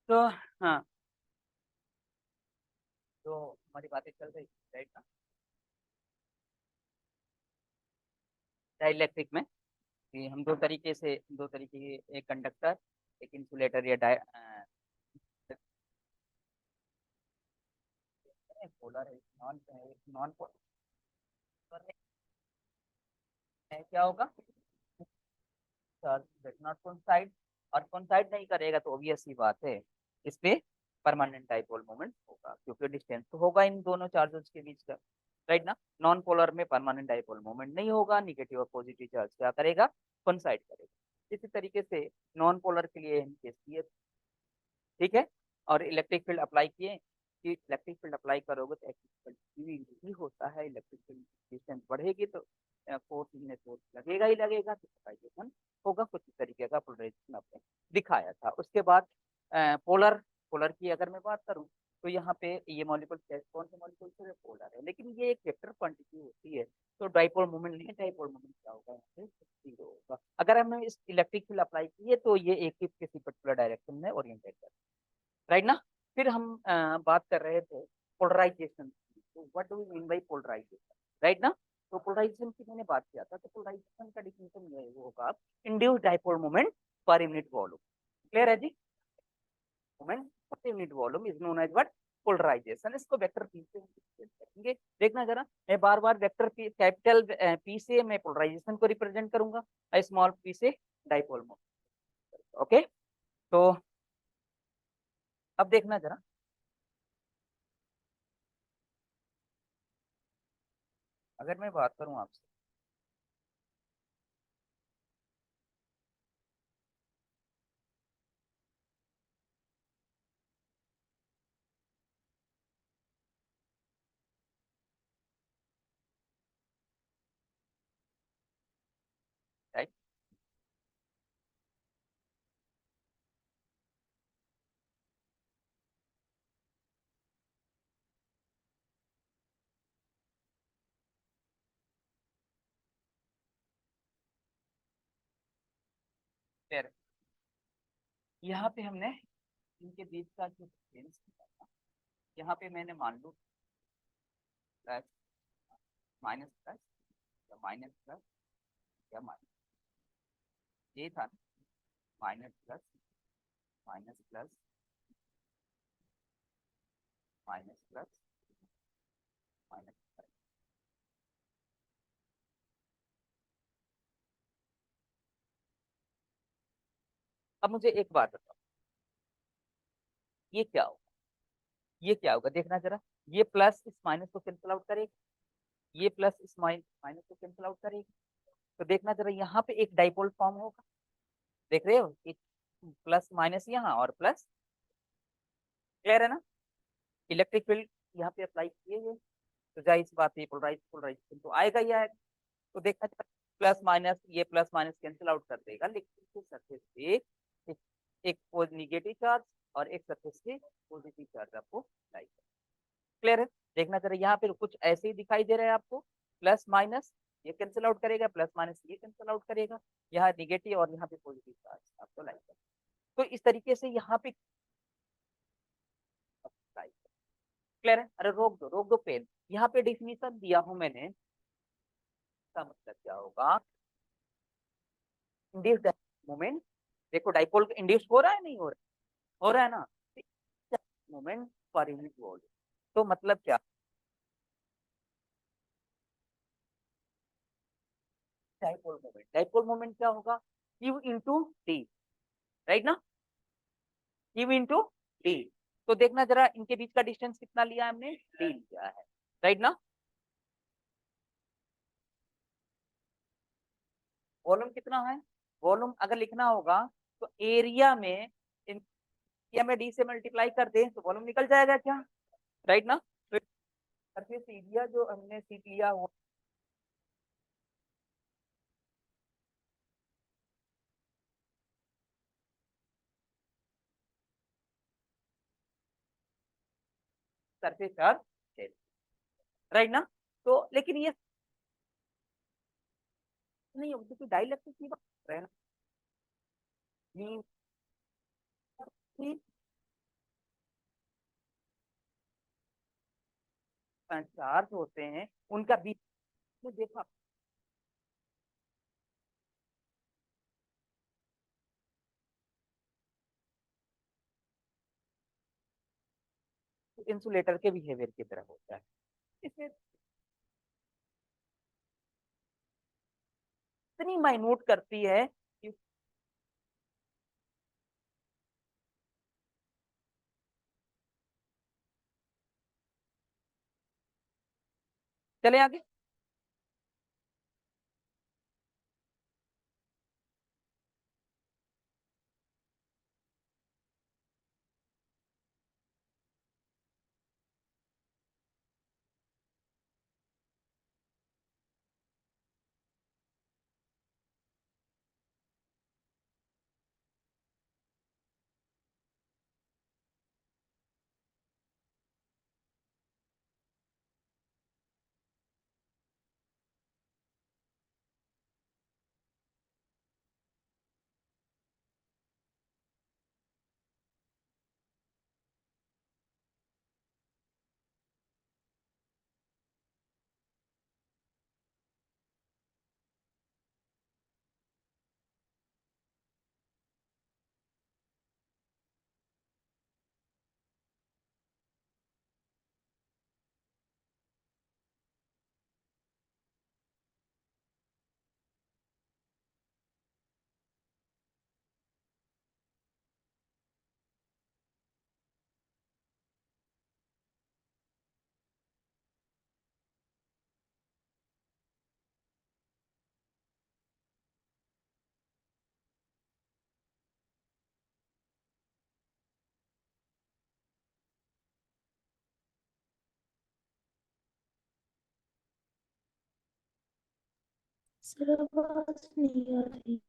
तो हाँ, तो हमारी बातें चल रही राइट ना, डाइलेक्ट्रिक में कि हम दो तरीके के, एक कंडक्टर, एक इंसुलेटर या पोलर है, नॉन नॉन पोलर है, क्या होगा, चार्ज नॉट कोइंसाइड, और कोइंसाइड नहीं करेगा तो ऑब्वियस सी बात है इस पे परमानेंट डाइपोल मोमेंट होगा, क्योंकि डिस्टेंस तो होगा इन दोनों चार्जेस के बीच का, राइट ना। नॉन पोलर में परमानेंट डाइपोल मोमेंट नहीं होगा, निगेटिव और पॉजिटिव चार्ज क्या करेगा, कोइंसाइड करेगा। इसी तरीके से नॉन पोलर के लिए हम केस किए, ठीक है। और इलेक्ट्रिक फील्ड अप्लाई किए कि इलेक्ट्रिक फील्ड अप्लाई करोगे तो इलेक्ट्रिक फील्ड ही होता है, इलेक्ट्रिक फील्ड डिस्टेंस बढ़ेगी तो फोर्स में फोर्स लगेगा ही लगेगा, तो पोलराइजेशन होगा। कुछ इस तरीके का पोलराइजेशन आपने दिखाया था। उसके बाद पोलर, पोलर की अगर मैं बात करूं तो यहाँ पे ये मॉलिक्यूल कौन से मॉलिक्यूल से पोलर है, लेकिन ये एक वेक्टर क्वांटिटी होती है, तो डाइपोल मोमेंट नहीं, डाइपोल मोमेंट क्या होगा, यहाँ पे 0 होगा। अगर हमने इस इलेक्ट्रिक फील्ड अप्लाई किए तो ये एक ही किसी पर्टिकुलर डायरेक्शन में ओरिएंटेड है, राइट ना। फिर हम बात कर रहे थे पोलराइजेशन, तो what do we mean by polarization, right ना। तो पोलराइजेशन की मैंने बात किया था, तो पोलराइजेशन का डिफिनेशन ये होगा, induced dipole moment per unit volume. Clear है जी, moment per unit volume is known as what, polarisation. इसको वेक्टर पी से करेंगे, देखना जरा, मैं बार बार वेक्टर पी, कैपिटल पी से मैं पोलराइजेशन को रिप्रेजेंट करूंगा, स्मॉल पी से डाइपोल मोमेंट। ओके, तो अब देखना जरा, अगर मैं बात करूं आपसे, राइट, यहाँ पे हमने इनके बीच का जो डिफरेंस किया था, यहाँ पे मैंने मान लो प्लस माइनस प्लस या माइनस प्लस या माइनस, ये था minus plus minus plus minus plus minus plus. अब मुझे एक बात बताओ, ये क्या होगा, ये क्या होगा, देखना जरा, ये प्लस इस माइनस को कैंसिल आउट करेगा, ये प्लस इस माइनस को कैंसिल आउट करेगा, तो देखना जरा यहाँ पे एक डाइपोल फॉर्म होगा, देख रहे हो, एक प्लस माइनस यहाँ और प्लस, क्लियर है ना। इलेक्ट्रिक फील्ड यहाँ पे अप्लाई किए हुए, तो जाहिर सी बात है पोलराइजेशन तो आएगा ही आएगा। तो देखना चाहिए प्लस माइनस, ये प्लस माइनस कैंसिल आउट कर देगा, लेकिन इस सरफेस पे एक, एक निगेटिव चार्ज और एक सरफेस पे पॉजिटिव चार्ज आपको लाइक, क्लियर है। देखना जरा यहाँ पे कुछ ऐसे ही दिखाई दे रहा है आपको, प्लस माइनस ये कैंसिल आउट करेगा, प्लस माइनस ये कैंसिल आउट करेगा, यहाँ निगेटिव और यहाँ पे पॉजिटिव चार्ज आपको लाइक, तो इस तरीके से यहाँ पे क्लियर है। अरे रोक दो पेन, यहाँ पे डिफिनीशन दिया हूं मैंने, इसका मतलब क्या होगा, इंड्यूस्ड मोमेंट, देखो डाइपोल इंड्यूस हो रहा है नहीं हो रहा है ना, मोमेंट पर यूनिट वॉल्यूम, तो मतलब क्या, डाइपोल मोमेंट क्या होगा, क्यू इंटू डी, राइट ना, क्यू इंटू डी। तो देखना जरा इनके बीच का डिस्टेंस कितना लिया हमने, डी लिया है, राइट ना। वॉल्यूम कितना है, वॉल्यूम अगर लिखना होगा तो एरिया में, एरिया में डी से मल्टीप्लाई कर दे तो वॉल्यूम निकल जाएगा क्या, राइट ना। तो सरफेस एरिया जो हमने सीख लिया वो, सरफेस चार्ज, राइट ना। तो लेकिन ये नहीं होगा क्योंकि डाइलेक्ट्रिक की बात कर रहे हैं ना, चार्ज होते हैं उनका बीच में देखा। इंसुलेटर के बिहेवियर की तरह होता है। इसमें इतनी माइन्यूट करती है कि चले आगे। सर आवाज नहीं आ रही।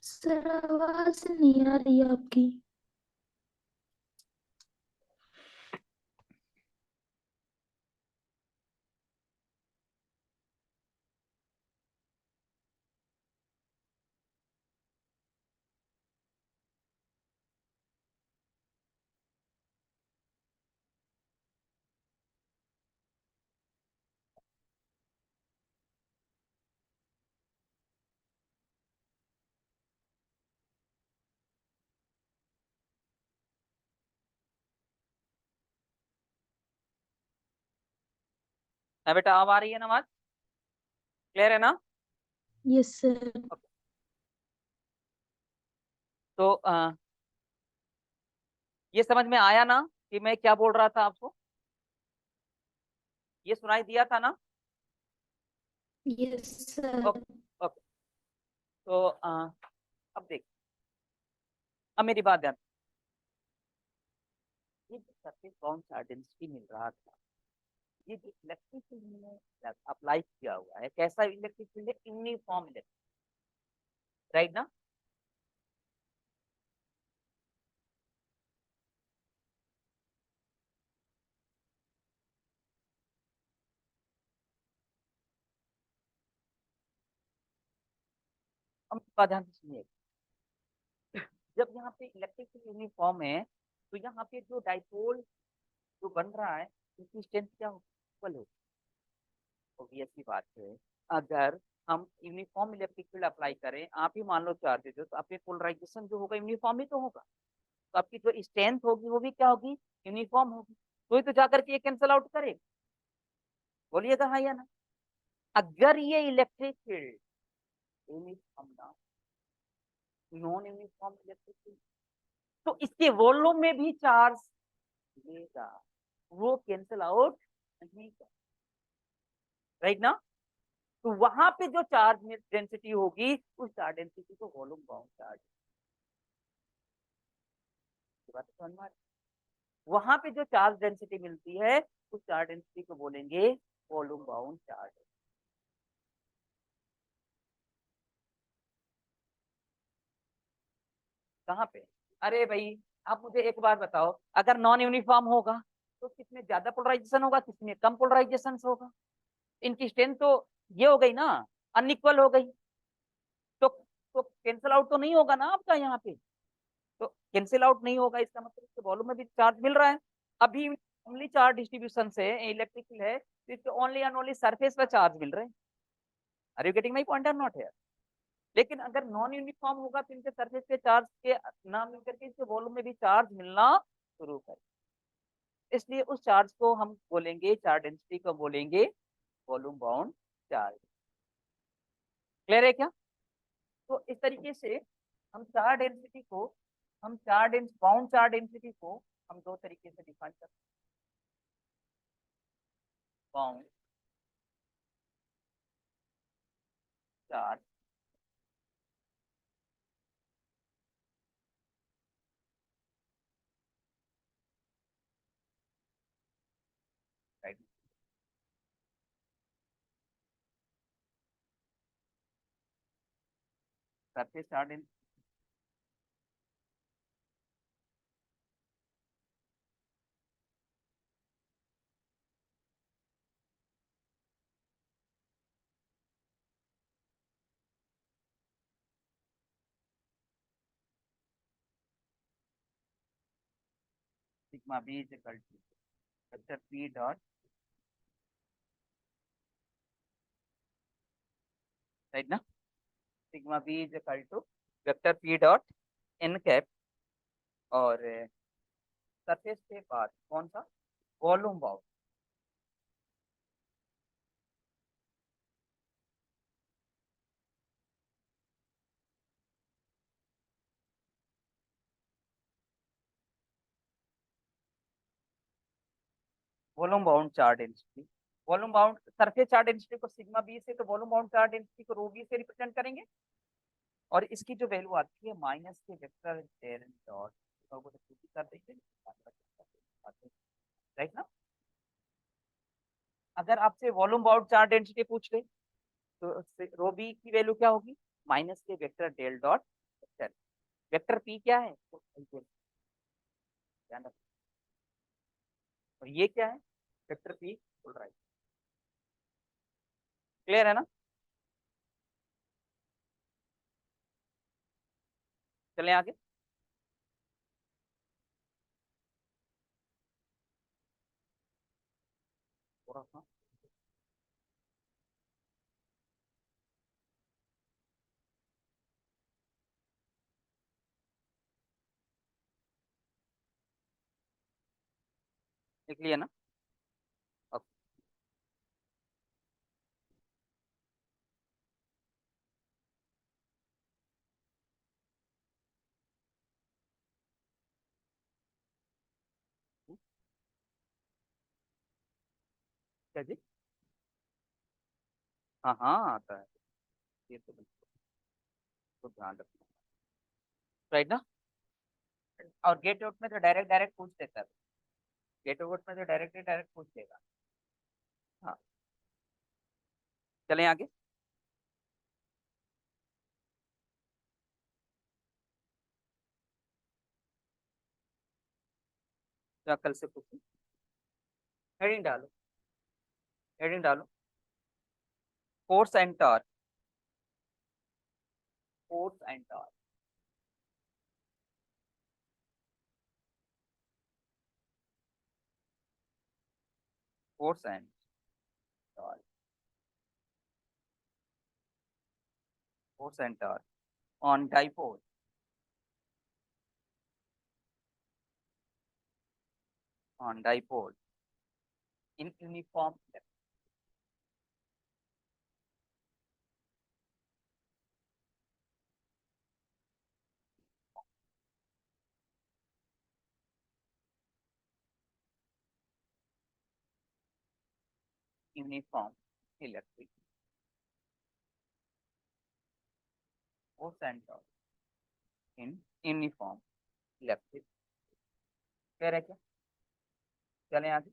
सर आवाज नहीं आ रही आपकी। है बेटा, अब आ रही है ना आवाज? क्लियर है ना? Yes sir. Okay. तो ये समझ में आया ना कि मैं क्या बोल रहा था आपको? ये सुनाई दिया था ना? Yes sir. ओके। ओके। तो अब देख, अब मेरी बात ध्यान, ये जो सरफेस बाउंड चार्ज डेंसिटी मिल रहा था, ये जो इलेक्ट्रिक फील्ड में अप्लाई किया हुआ है, कैसा इलेक्ट्रिक फील्ड है? यूनिफॉर्म इलेक्ट्रिक, राइट ना? अब बात ध्यान से सुनिए, जब यहाँ पे इलेक्ट्रिक फील्ड यूनिफॉर्म है, तो यहाँ पे जो डाइपोल जो बन रहा है, उसकी स्ट्रेंथ क्या होगी? इक्वल होगी। ऑब्वियस सी बात है, अगर हम यूनिफॉर्म इलेक्ट्रिक फील्ड अप्लाई करें, आप ही मान लो चार्ज दे दो, तो आपके पोलराइजेशन जो होगा यूनिफॉर्म ही तो होगा, तो आपकी जो स्ट्रेंथ होगी वो भी क्या होगी? यूनिफॉर्म होगी। तो ही तो जाकर के ये कैंसिल आउट करेगा। बोलिएगा हाँ या ना? अगर ये इलेक्ट्रिक फील्ड यूनिफॉर्म ना, नॉन यूनिफॉर्म इलेक्ट्रिक फील्ड, तो इसके वॉल्यूम में भी चार्ज लेगा, वो कैंसिल आउट नहीं कर, राइट ना? तो वहां पे जो चार्ज में डेंसिटी होगी, उस चार्ज डेंसिटी को वॉल्यूम बाउंड चार्ज, बात समझ में आ रही? वहां पे जो चार्ज डेंसिटी मिलती है, उस चार्ज डेंसिटी को बोलेंगे वॉल्यूम बाउंड चार्ज। कहाँ पे? अरे भाई, आप मुझे एक बार बताओ, अगर नॉन यूनिफॉर्म होगा तो किसमें ज्यादा पोलराइजेशन होगा, किसमें कम पोलराइजेशन होगा? इनकी स्ट्रेंथ तो ये हो गई ना, अनइक्वल हो गई। तो कैंसिल आउट तो नहीं होगा ना आपका यहाँ पे? तो कैंसिल आउट नहीं होगा, इसका मतलब इसके वॉल्यूम में भी चार्ज मिल रहा है। अभी ओनली चार्ज डिस्ट्रीब्यूशन से इलेक्ट्रिकल है, तो इसके ओनली एंड ओनली सरफेस पर चार्ज मिल रहे हैं। Are you getting my point और नॉट है? लेकिन अगर नॉन यूनिफॉर्म होगा तो इनके सरफेस पे चार्ज के ना मिलकर के इसके वॉल्यूम में भी चार्ज मिलना शुरू कर, इसलिए उस चार्ज को हम बोलेंगे, चार्ज डेंसिटी को बोलेंगे वॉल्यूम बाउंड चार्ज। क्लियर है क्या? तो इस तरीके से हम चार्ज डेंसिटी को, हम चार्ज बाउंड चार्ज डेंसिटी को हम दो तरीके से डिफाइन करते हैं, bound charge, right? Surface charge density sigma B is equal to vector P dot, right ना? Sigma B is equal to vector P dot N cap, और सरफेस के बाद कौन सा? Volume bound. Volume bound charge density, volume bound surface charge density को sigma B से, तो volume bound charge density को रो बी से रिप्रेजेंट करेंगे, और इसकी जो वैल्यू आती है माइनस के वेक्टर डेल डॉट कर देंगे, राइट ना? अगर आपसे वॉल्यूम बाउंड चार्ज डेंसिटी पूछ ले, तो रो बी की वैल्यू क्या होगी? माइनस के vector del dot vector, vector P क्या है तो ध्यान रखो, और ये क्या है? वेक्टर पी बोल रहा है। क्लियर है ना? चलें आगे। थोड़ा सा लिख लिया ना? क्या जी? हाँ हाँ आता है, ये तो बिल्कुल तो ध्यान रखना, राइट ना। और गेट आउट में तो डायरेक्ट डायरेक्ट पूछ लेता है, गेट आउट में तो डायरेक्ट डायरेक्ट पूछ लेगा। हाँ, चलें आगे। तो कल से पूछूं, हेडिंग डालो, हेडिंग डालो, force and torque, force and torque, force and torque, force and torque on dipole, on dipole in uniform depth. Uniform electric force and torque in uniform electric, कह रहे क्या? चलें आगे।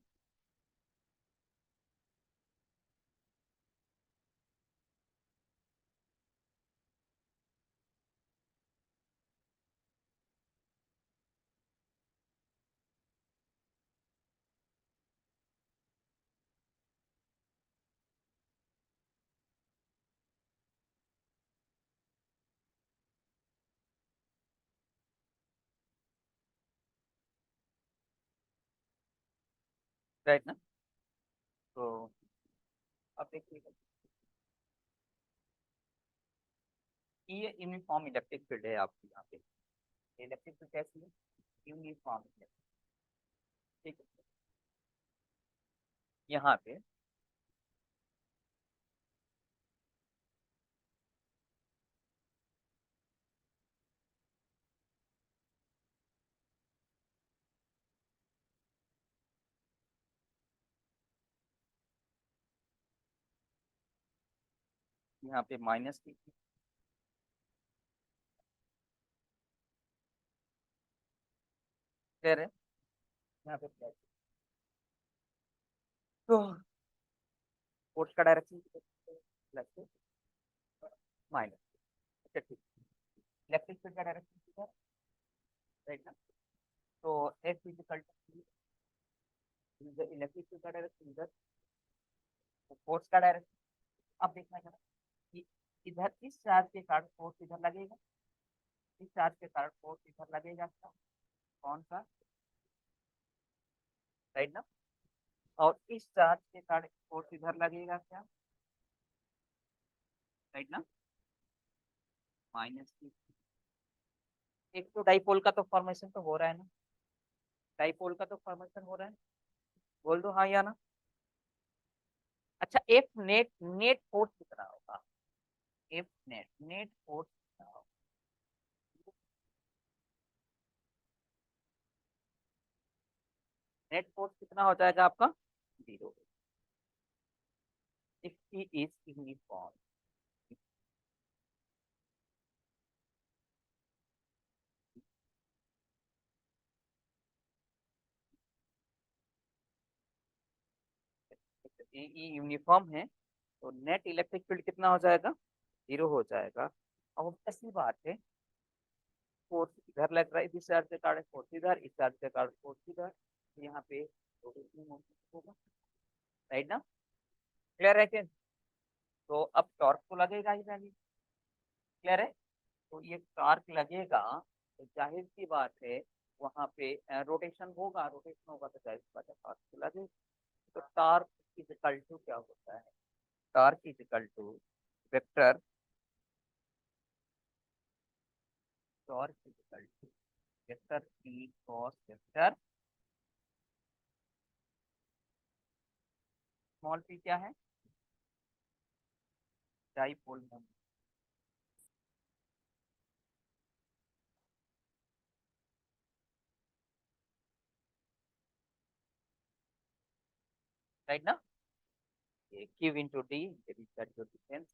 राइट ना। तो अब देखिए, ये यूनिफॉर्म इलेक्ट्रिक फील्ड है आपकी, यहाँ पे इलेक्ट्रिक फील्ड कैसी है? यूनिफॉर्म इलेक्ट्रिक, ठीक है। यहाँ पे यहाँ पे माइनस की कह रहे, यहाँ पे प्लस, तो फोर्स का डायरेक्शन प्लस से माइनस, अच्छा ठीक। इलेक्ट्रिक फील्ड का डायरेक्शन किधर, राइट ना। तो F is equal to electric field का डायरेक्शन इधर, फोर्स का डायरेक्शन, अब देखना जरा कि इधर इस चार्ज के कारण फोर्स इधर लगेगा, इस चार्ज के कारण फोर्स इधर लगेगा क्या? कौन सा, राइट ना। और इस चार्ज के कारण फोर्स इधर लगेगा क्या, राइट ना, माइनस की। एक तो डाइपोल का तो फॉर्मेशन तो हो रहा है ना, डाइपोल का तो फॉर्मेशन हो रहा है, बोल दो हाँ या ना। अच्छा, एफ नेट, नेट फोर्स कितना होगा? एफ नेट, नेट फोर्स कितना होगा? नेट फोर्स कितना हो जाएगा आपका? Zero, if he is uniform. ये यूनिफॉर्म है, तो नेट इलेक्ट्रिक फील्ड कितना हो जाएगा? जीरो हो जाएगा। अब ऐसी बात है, फोर्स इधर लग रहा है, इस चार्ज के कारण फोर्स इधर, इस चार्ज के कारण फोर्स इधर, तो यहाँ पे रोटेशनल मोमेंट होगा, राइट ना। क्लियर है क्या? तो अब टॉर्क तो लगेगा ही वैल्यू, क्लियर है। तो ये टॉर्क लगेगा, तो जाहिर सी बात है वहां पे रोटेशन होगा, रोटेशन होगा तो जाहिर सी बात है टॉर्क तो लगेगा। तो टॉर्क इज इक्वल टू क्या होता है? Torque is equal to vector, torque is equal to vector P cross vector small P, क्या है? डाइपोल मोमेंट, राइट ना। ये Q into D, that is your difference.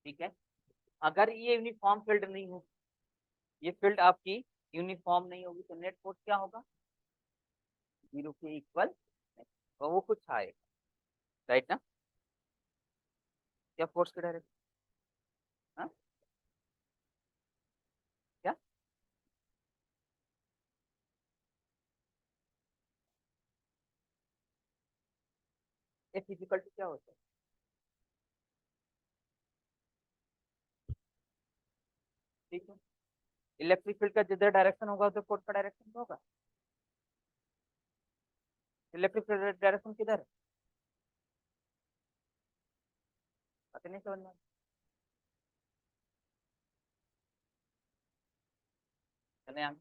ठीक है, अगर ये यूनिफॉर्म फील्ड नहीं हो, ये फील्ड आपकी यूनिफॉर्म नहीं होगी, तो नेट फोर्स क्या होगा? 0 के इक्वल, और वो कुछ आएगा, राइट ना? क्या फोर्स की डायरेक्शन? हाँ, क्या? ये फिजिकल क्या होता है? ठीक है, इलेक्ट्रिक फील्ड का जिधर डायरेक्शन होगा उधर फोर्स का डायरेक्शन होगा। इलेक्ट्रिक फील्ड डायरेक्शन किधर है? पता नहीं समझना। चले आगे।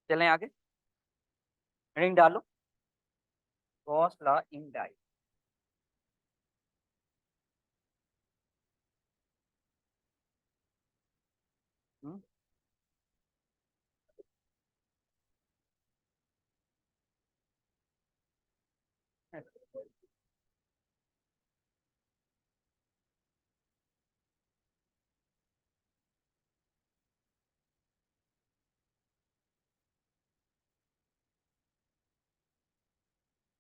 चलें आगे, रिंग डालो, गॉस लॉ इन डाई।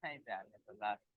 नहीं डालने तो लास्ट।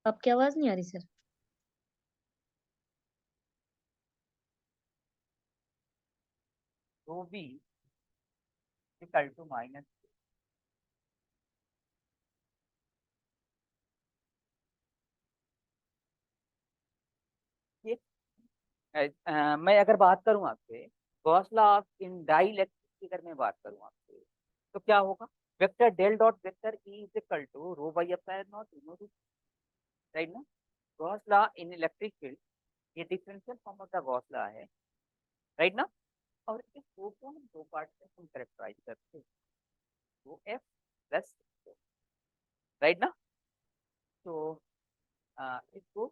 आपकी आवाज नहीं आ रही sir. Rho B equal to minus, ये मैं अगर बात करूं आपसे Gauss law of in dielectric की, अगर मैं बात करूं आपसे तो क्या होगा? Vector del dot vector E is equal to rho by epsilon naught, right ना? Gauss law in electric field, ये differential form of the Gauss law है, राइट ना? और इस रो को हम दो पार्ट में हम कैरेक्टराइज करते हैं, रो एफ प्लस, राइट ना? तो इसको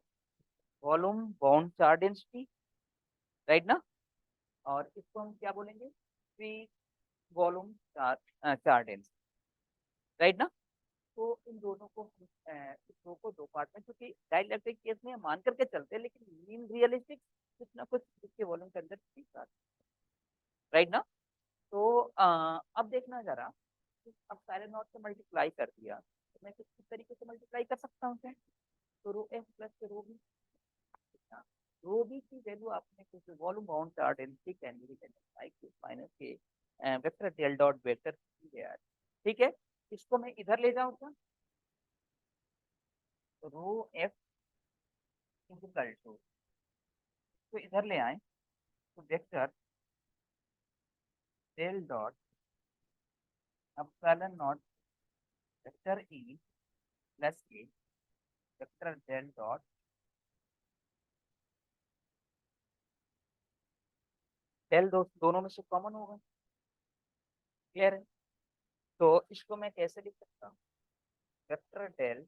volume bound charge density, right ना? और इसको हम क्या बोलेंगे? Free volume charge density, right ना? तो इन दोनों को हम इस रो को दो पार्ट में, क्योंकि डाइलेक्ट्रिक केस में हम मान करके चलते हैं, लेकिन इन रियलिस्टिक कुछ ना कुछ इसके वॉल्यूम के अंदर ठीक, राइट ना? तो अब देखना जरा, अब सारे नॉट से मल्टीप्लाई कर दिया तो मैं किस तरीके से मल्टीप्लाई कर सकता हूँ क्या? तो rho F plus rho B, rho B की वैल्यू आपने कुछ volume bound charge density can be written like minus के वेक्टर डेल डॉट वेक्टर है, ठीक है? इसको मैं इधर ले जाऊँ क्या? तो रो एफ इक्वल टू, तो इधर ले आए तो vector del dot epsilon not vector E plus के वेक्टर डेल डॉट डेल, दोनों में से कॉमन होगा, क्लियर है? तो इसको मैं कैसे लिख सकता हूँ? Vector del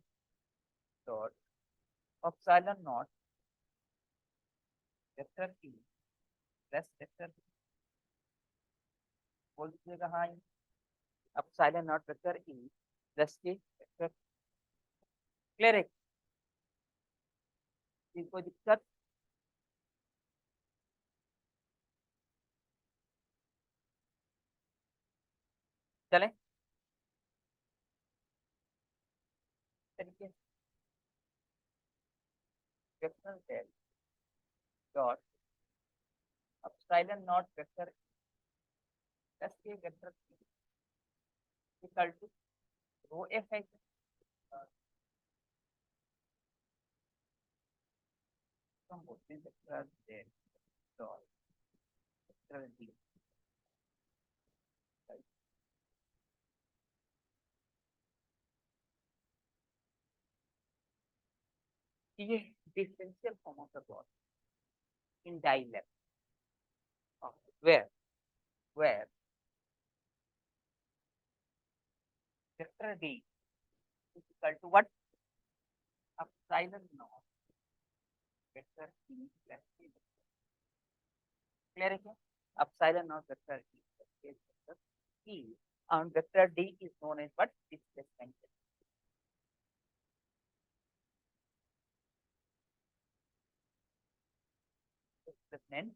dot epsilon not vector E plus vector, बोल दीजिएगा हाँ, epsilon not vector E plus के वेक्टर, क्लियर है? कोई दिक्कत? चले तरीके, vector del dot epsilon not vector plus के vector equal to rho F है, तो हम बोलते हैं vector del dot vector D, ये differential form of the Gauss in dielectric, where where vector d is equal to what? Epsilon naught vector e plus k, clear है क्या? Epsilon naught vector e plus k vector e, and vector d is known as what? Displacement, displacement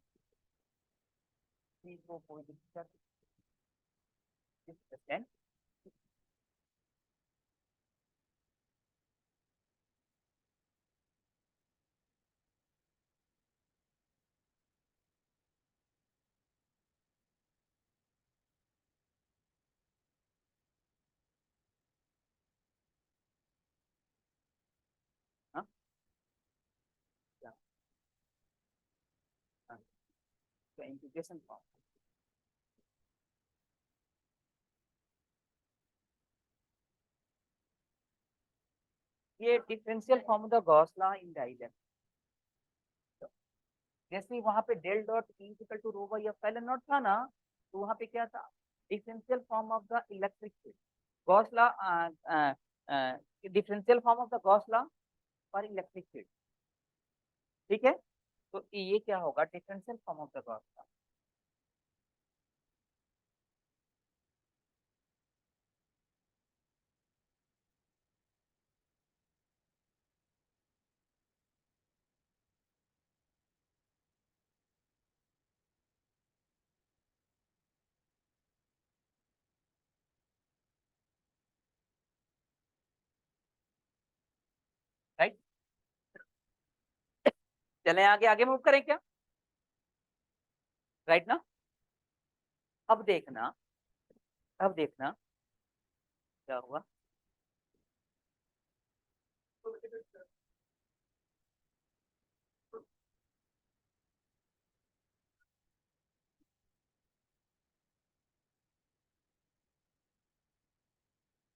को कोई दिक्कत, displacement, हाँ क्या? हाँ, तो integration form, ये differential form of the Gauss law in dielectric, जैसे वहां पे del dot E equal to rho by epsilon naught था ना, तो वहां पे क्या था? Differential form of the electric field, Gauss law, differential form of the Gauss law for electric field, ठीक है? तो ये क्या होगा? Differential form of the Gauss law, right? चले आगे, आगे मूव करें क्या? राइट ना? अब देखना, अब देखना क्या हुआ।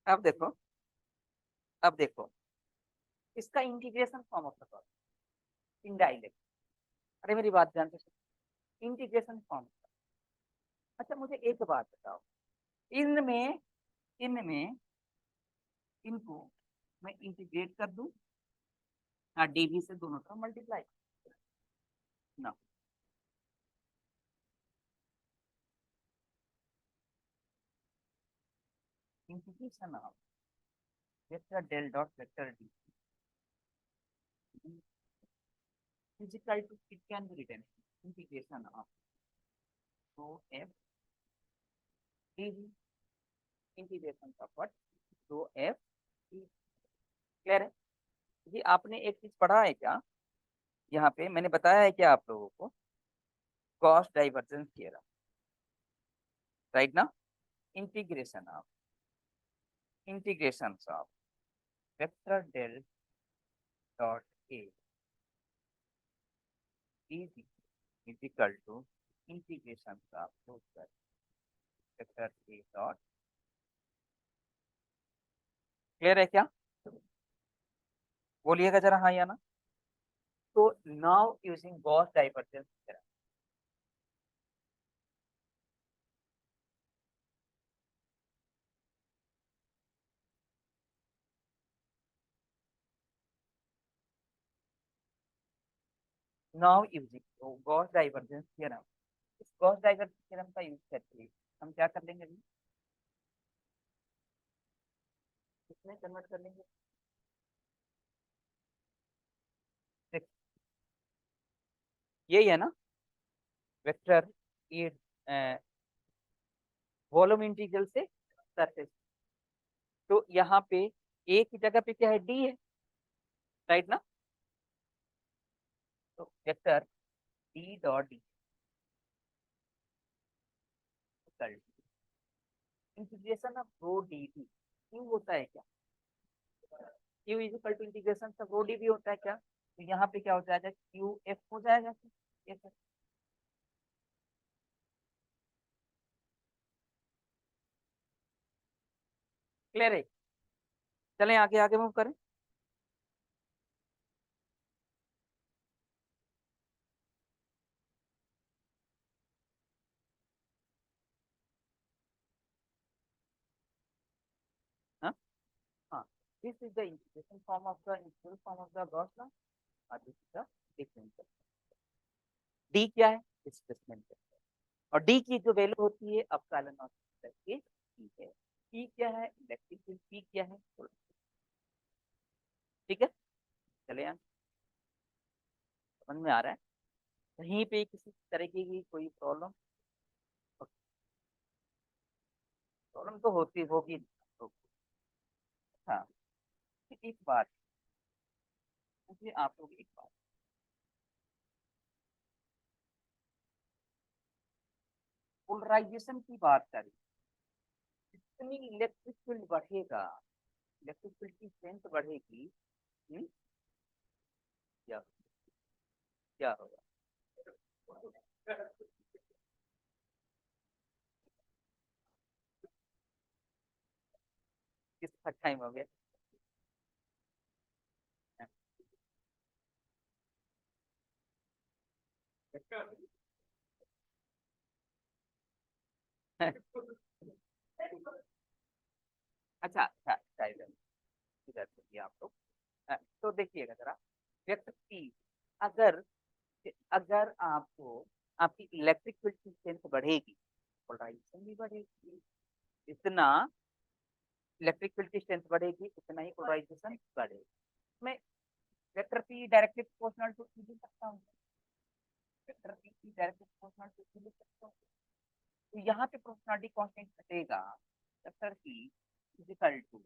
अब देखो, अब देखो, इसका integration form of the indirect. अरे मेरी बात ध्यान से सुनो, इंटीग्रेशन फॉर्म। अच्छा मुझे एक बात बताओ, इनमें इनमें इनको मैं इंटीग्रेट कर दूं, हाँ डीवी से दोनों तरफ मल्टीप्लाई ना। Integration of vector del dot vector D is equal to, it can be written integration of so f dv integration of what so f d। Clear है? जी आपने एक चीज पढ़ा है क्या यहाँ पे, मैंने बताया है क्या आप लोगों को, गॉस डाइवर्जेंस थ्योरम, राइट ना? Integration of vector del dot A dv is equal to integration of vector A dot. Clear है क्या? बोलिएगा जरा हाँ या ना। तो now using Gauss divergence theorem, now using Gauss divergence theorem, इस गॉस डाइवर्जेंस थ्योरम का यूज करके हम क्या कर लेंगे, किसमें कन्वर्ट कर लेंगे? यही है ना, वेक्टर ये वॉल्यूम इंटीग्रल से सरफेस। तो यहाँ पे ए की जगह पे क्या है, डी है, राइट ना? तो vector D dot D integration of rho D T Q होता है क्या, Q is equal to integration of rho D भी होता है क्या? तो यहाँ पे क्या हो जाएगा, क्यू एफ हो जाएगा, एफ। क्लियर है? चलें आगे, आगे मूव करें। हाँ हाँ, this is the integration form of the integral form of the Gauss law, और this is the differential. D क्या है, डिस्प्लेसमेंट है, और डी की जो वैल्यू होती है एप्सिलॉन नॉट करके डी है। पी क्या है, इलेक्ट्रिक फील्ड, पी क्या है, ठीक है? चले यहाँ, समझ में आ रहा है? कहीं पे किसी तरीके की कोई प्रॉब्लम, प्रॉब्लम तो होती होगी तो। हाँ, एक बात मुझे आप लोग, एक बात, पोलराइजेशन की बात करें, जितनी इलेक्ट्रिक फील्ड बढ़ेगा, इलेक्ट्रिक फील्ड की स्ट्रेंथ बढ़ेगी, क्या क्या होगा? किसका टाइम हो गया? अच्छा अच्छा, टाइम इधर देखिए आप लोग। तो देखिएगा जरा, व्यक्ति, अगर अगर आपको आपकी इलेक्ट्रिक फील्ड की स्ट्रेंथ बढ़ेगी, पोलराइजेशन भी बढ़ेगी। इतना इलेक्ट्रिक फील्ड की स्ट्रेंथ बढ़ेगी उतना ही पोलराइजेशन बढ़ेगी। मैं vector P directly proportional to E लिख सकता हूँ, वेक्टर पी की डायरेक्टली प्रोपोर्शनल टू ई लिख सकता हूँ। तो यहाँ पे प्रोपोर्शनलिटी कांस्टेंट हटेगा, vector P is equal to,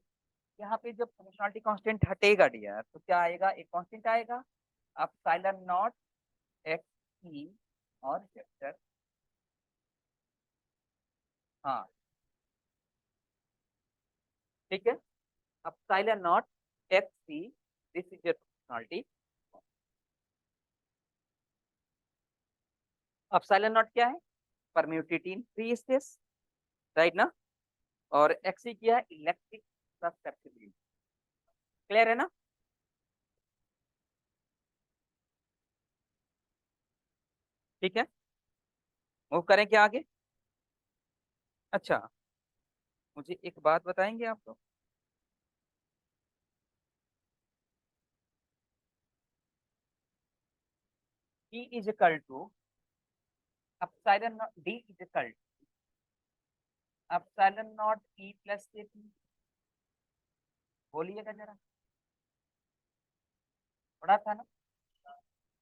यहाँ पे जब प्रोपोर्शनलिटी कांस्टेंट हटेगा डियर, तो क्या आएगा, एक कांस्टेंट आएगा एप्सिलॉन नॉट एक्स ई और वेक्टर, हाँ ठीक है। Epsilon naught X C, this is your functionality. Epsilon naught क्या है? Permittivity in free space, right ना। और एक्स ई क्या है? Electric susceptibility. क्लियर है ना? ठीक है, मूव करें क्या आगे? अच्छा, मुझे एक बात बताएंगे आप लोग, E is equal to epsilon naught, D is equal to epsilon naught E plus के पी। बोलिएगा जरा, पढ़ा था ना।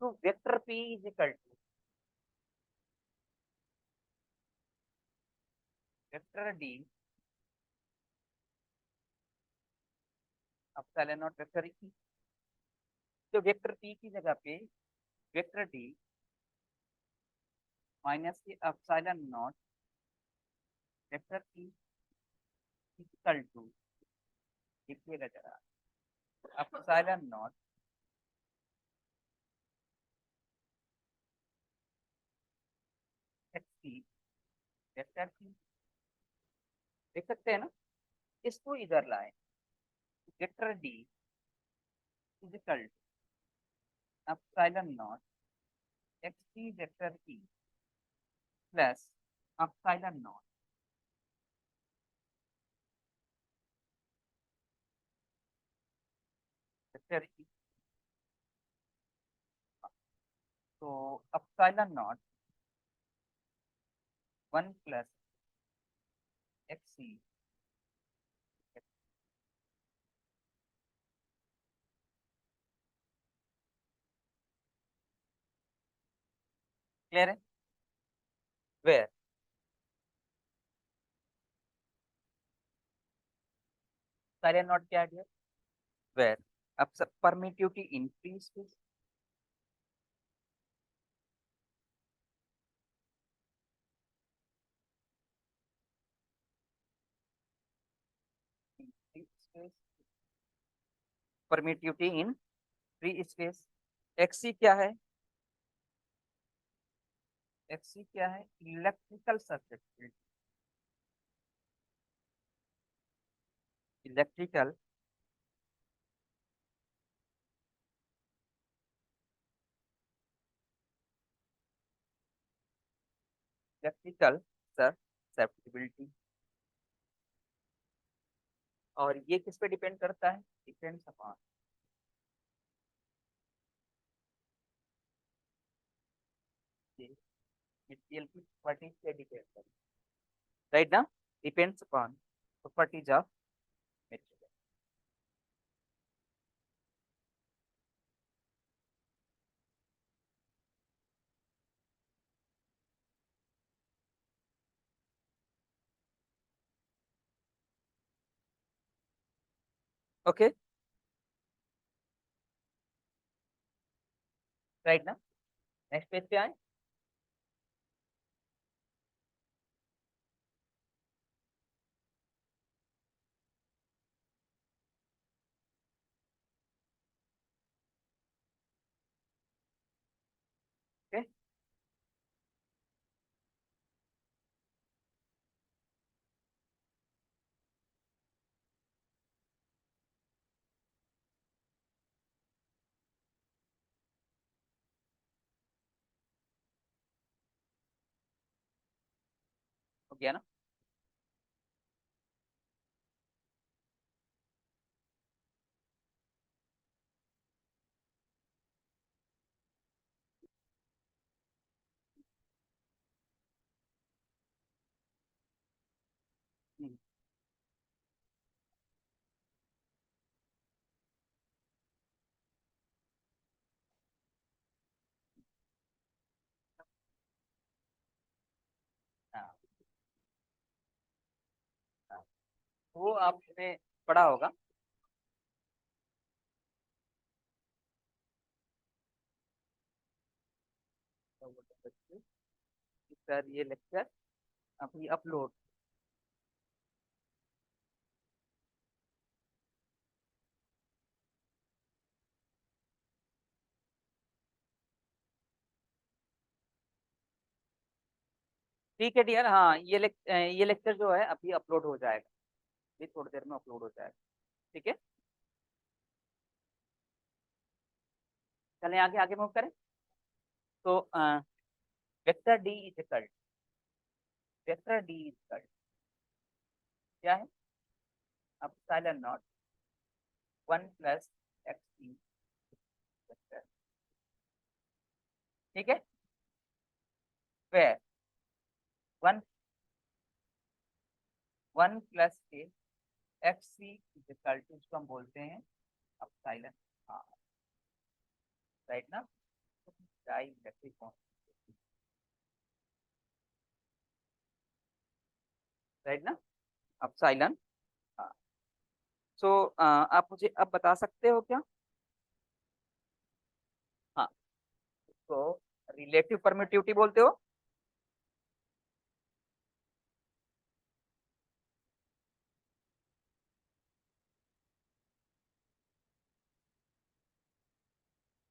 तो vector P is equal to vector D epsilon not vector E। तो वेक्टर P की जगह पे वेक्टर D माइनस के epsilon not vector E equal to, लिखिएगा जरा, epsilon naught X C vector P। देख सकते हैं ना? इसको इधर लाए, vector D is equal to epsilon naught X C vector E plus epsilon not vector E। तो epsilon naught 1 plus X C. Clear है? वेयर एप्सिलॉन नॉट क्या है? वेयर अब सब permittivity increase, permittivity in free space. Xi क्या है? Xi क्या है? Electrical susceptibility. Electrical electrical susceptibility. और ये किस पे डिपेंड करता है? डिपेंड्स अपॉन मटेरियल की प्रॉपर्टीज पे डिपेंड करता है, राइट ना। Depends upon properties of material. Okay, right ना। नेक्स्ट पेज पे आए। ओके, हो गया ना। हम्म, हाँ हाँ, वो आपने पढ़ा होगा। क्या बोलते हैं बच्चे कि सर ये लेक्चर अभी अपलोड। ठीक है डियर, हाँ ये लेक्चर जो है अभी अपलोड हो जाएगा, अभी थोड़ी देर में अपलोड हो जाएगा। ठीक है, चलें आगे आगे मूव करें। तो vector D is equal, vector D is equal क्या है, epsilon naught 1 plus X E vector. ठीक है, वेयर 1 1 प्लस के X C is equal to, इसको हम बोलते हैं एप्सिलॉन आर, राइट ना, डाइइलेक्ट्रिक कांस्टेंट, राइट ना, एप्सिलॉन आर। सो आप मुझे अब बता सकते हो क्या, हाँ, तो रिलेटिव परमिटिविटी बोलते हो।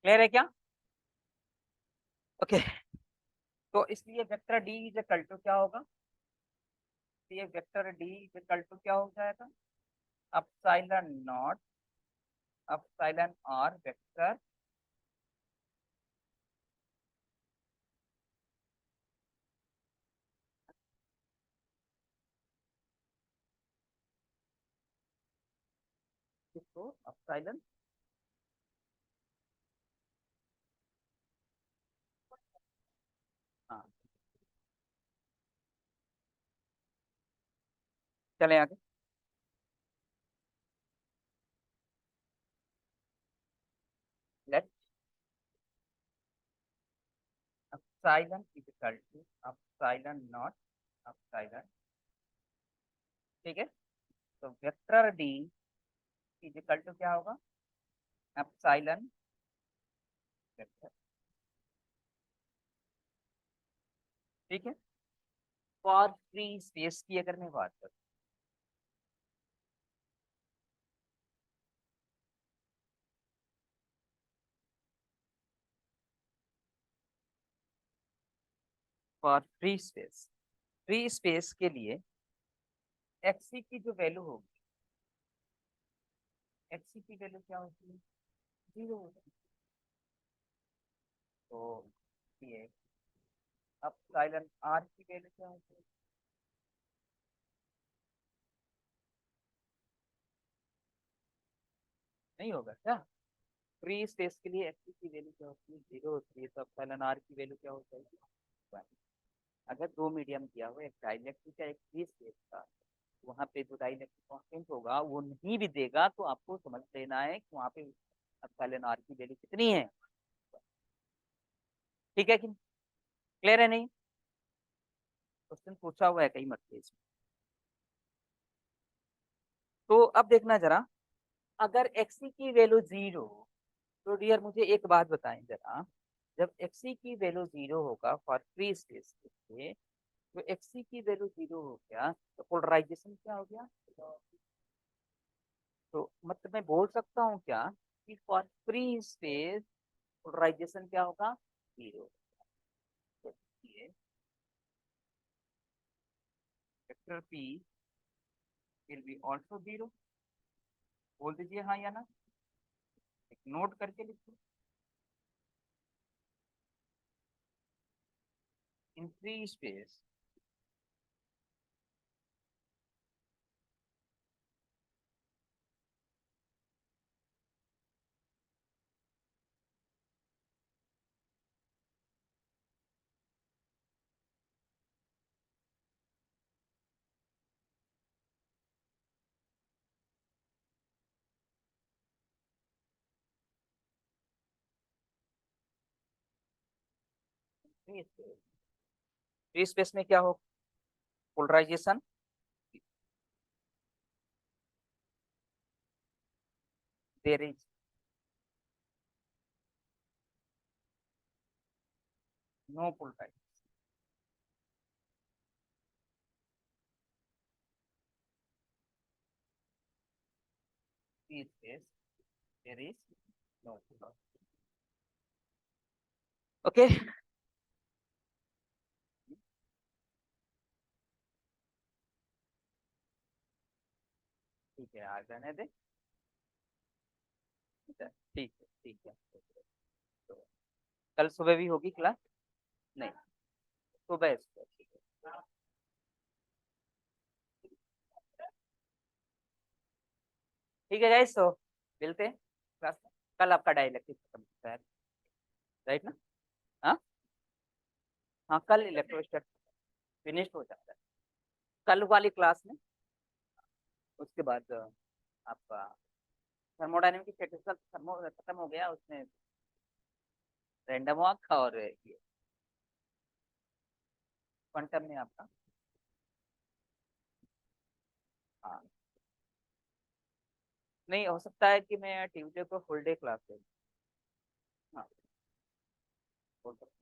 क्लियर है क्या, ओके तो इसलिए vector D is equal to क्या होगा, ये vector D is equal to क्या हो जाएगा, epsilon naught epsilon R vector किसको, एप्सिलॉन, हाँ चले आगे, let epsilon is equal to epsilon naught epsilon. ठीक है, तो vector D is equal to क्या होगा, एप्सिलॉन वेक्टर। ठीक है, फॉर फ्री स्पेस की अगर मैं बात करूँ, फॉर फ्री स्पेस के लिए एक्सी की जो वैल्यू होगी, एक्सी की वैल्यू क्या होती है, जीरो होती है। तो ये एप्सिलॉन आर की वैल्यू क्या होती है, नहीं होगा क्या, फ्री स्पेस के लिए एक्सी की वैल्यू क्या होती है, जीरो होती है, तो एप्सिलॉन आर की वैल्यू क्या हो जाएगी, 1। अगर दो मीडियम दिया हुआ, एक डाइलेक्ट्रिक का एक फ्री स्पेस का, वहां पे जो डाइलेक्ट्रिक कांस्टेंट होगा वो नहीं भी देगा तो आपको समझ लेना है कि वहां पे एप्सिलॉन आर की वैल्यू कितनी है। ठीक है कि क्लियर है, नहीं क्वेश्चन पूछा हुआ है कई मत इसमें। तो अब देखना जरा, अगर एक्सी की वैल्यू जीरो, तो डियर मुझे एक बात बताएं जरा, जब एक्सी की वैल्यू जीरो होगा फॉर फ्री स्पेस के लिए, तो एक्सी की वैल्यू जीरो हो गया तो पोलराइजेशन क्या हो गया, तो मतलब मैं बोल सकता हूँ क्या कि फॉर फ्री स्पेस पोलराइजेशन क्या होगा, जीरो। तो ये vector P will be also zero, बोल दीजिए हाँ या ना, एक नोट करके लिखिए, in free space free space में क्या हो, polarization there is, no pull type. P space, there is no pull. Okay. ठीक है, आ जाने दे। ठीक है, ठीक है। तो कल सुबह भी होगी क्लास? नहीं, सुबह सुबह, ठीक है। ठीक है गाइस, तो मिलते हैं क्लास में। कल आपका डायलैक्टिक खत्म होता है, राइट ना? हाँ हाँ, कल इलेक्ट्रोस्टैटिक फिनिश हो जाता है कल वाली क्लास में। उसके बाद आपका थर्मोडायनेमिक स्टैटिस्टिकल थर्मो खत्म हो गया, उसमें रैंडम वॉक और ये क्वांटम में आपका। हाँ, नहीं हो सकता है कि मैं ट्यूसडे को फुल डे क्लास ले लूँ। हाँ, हो सकता है।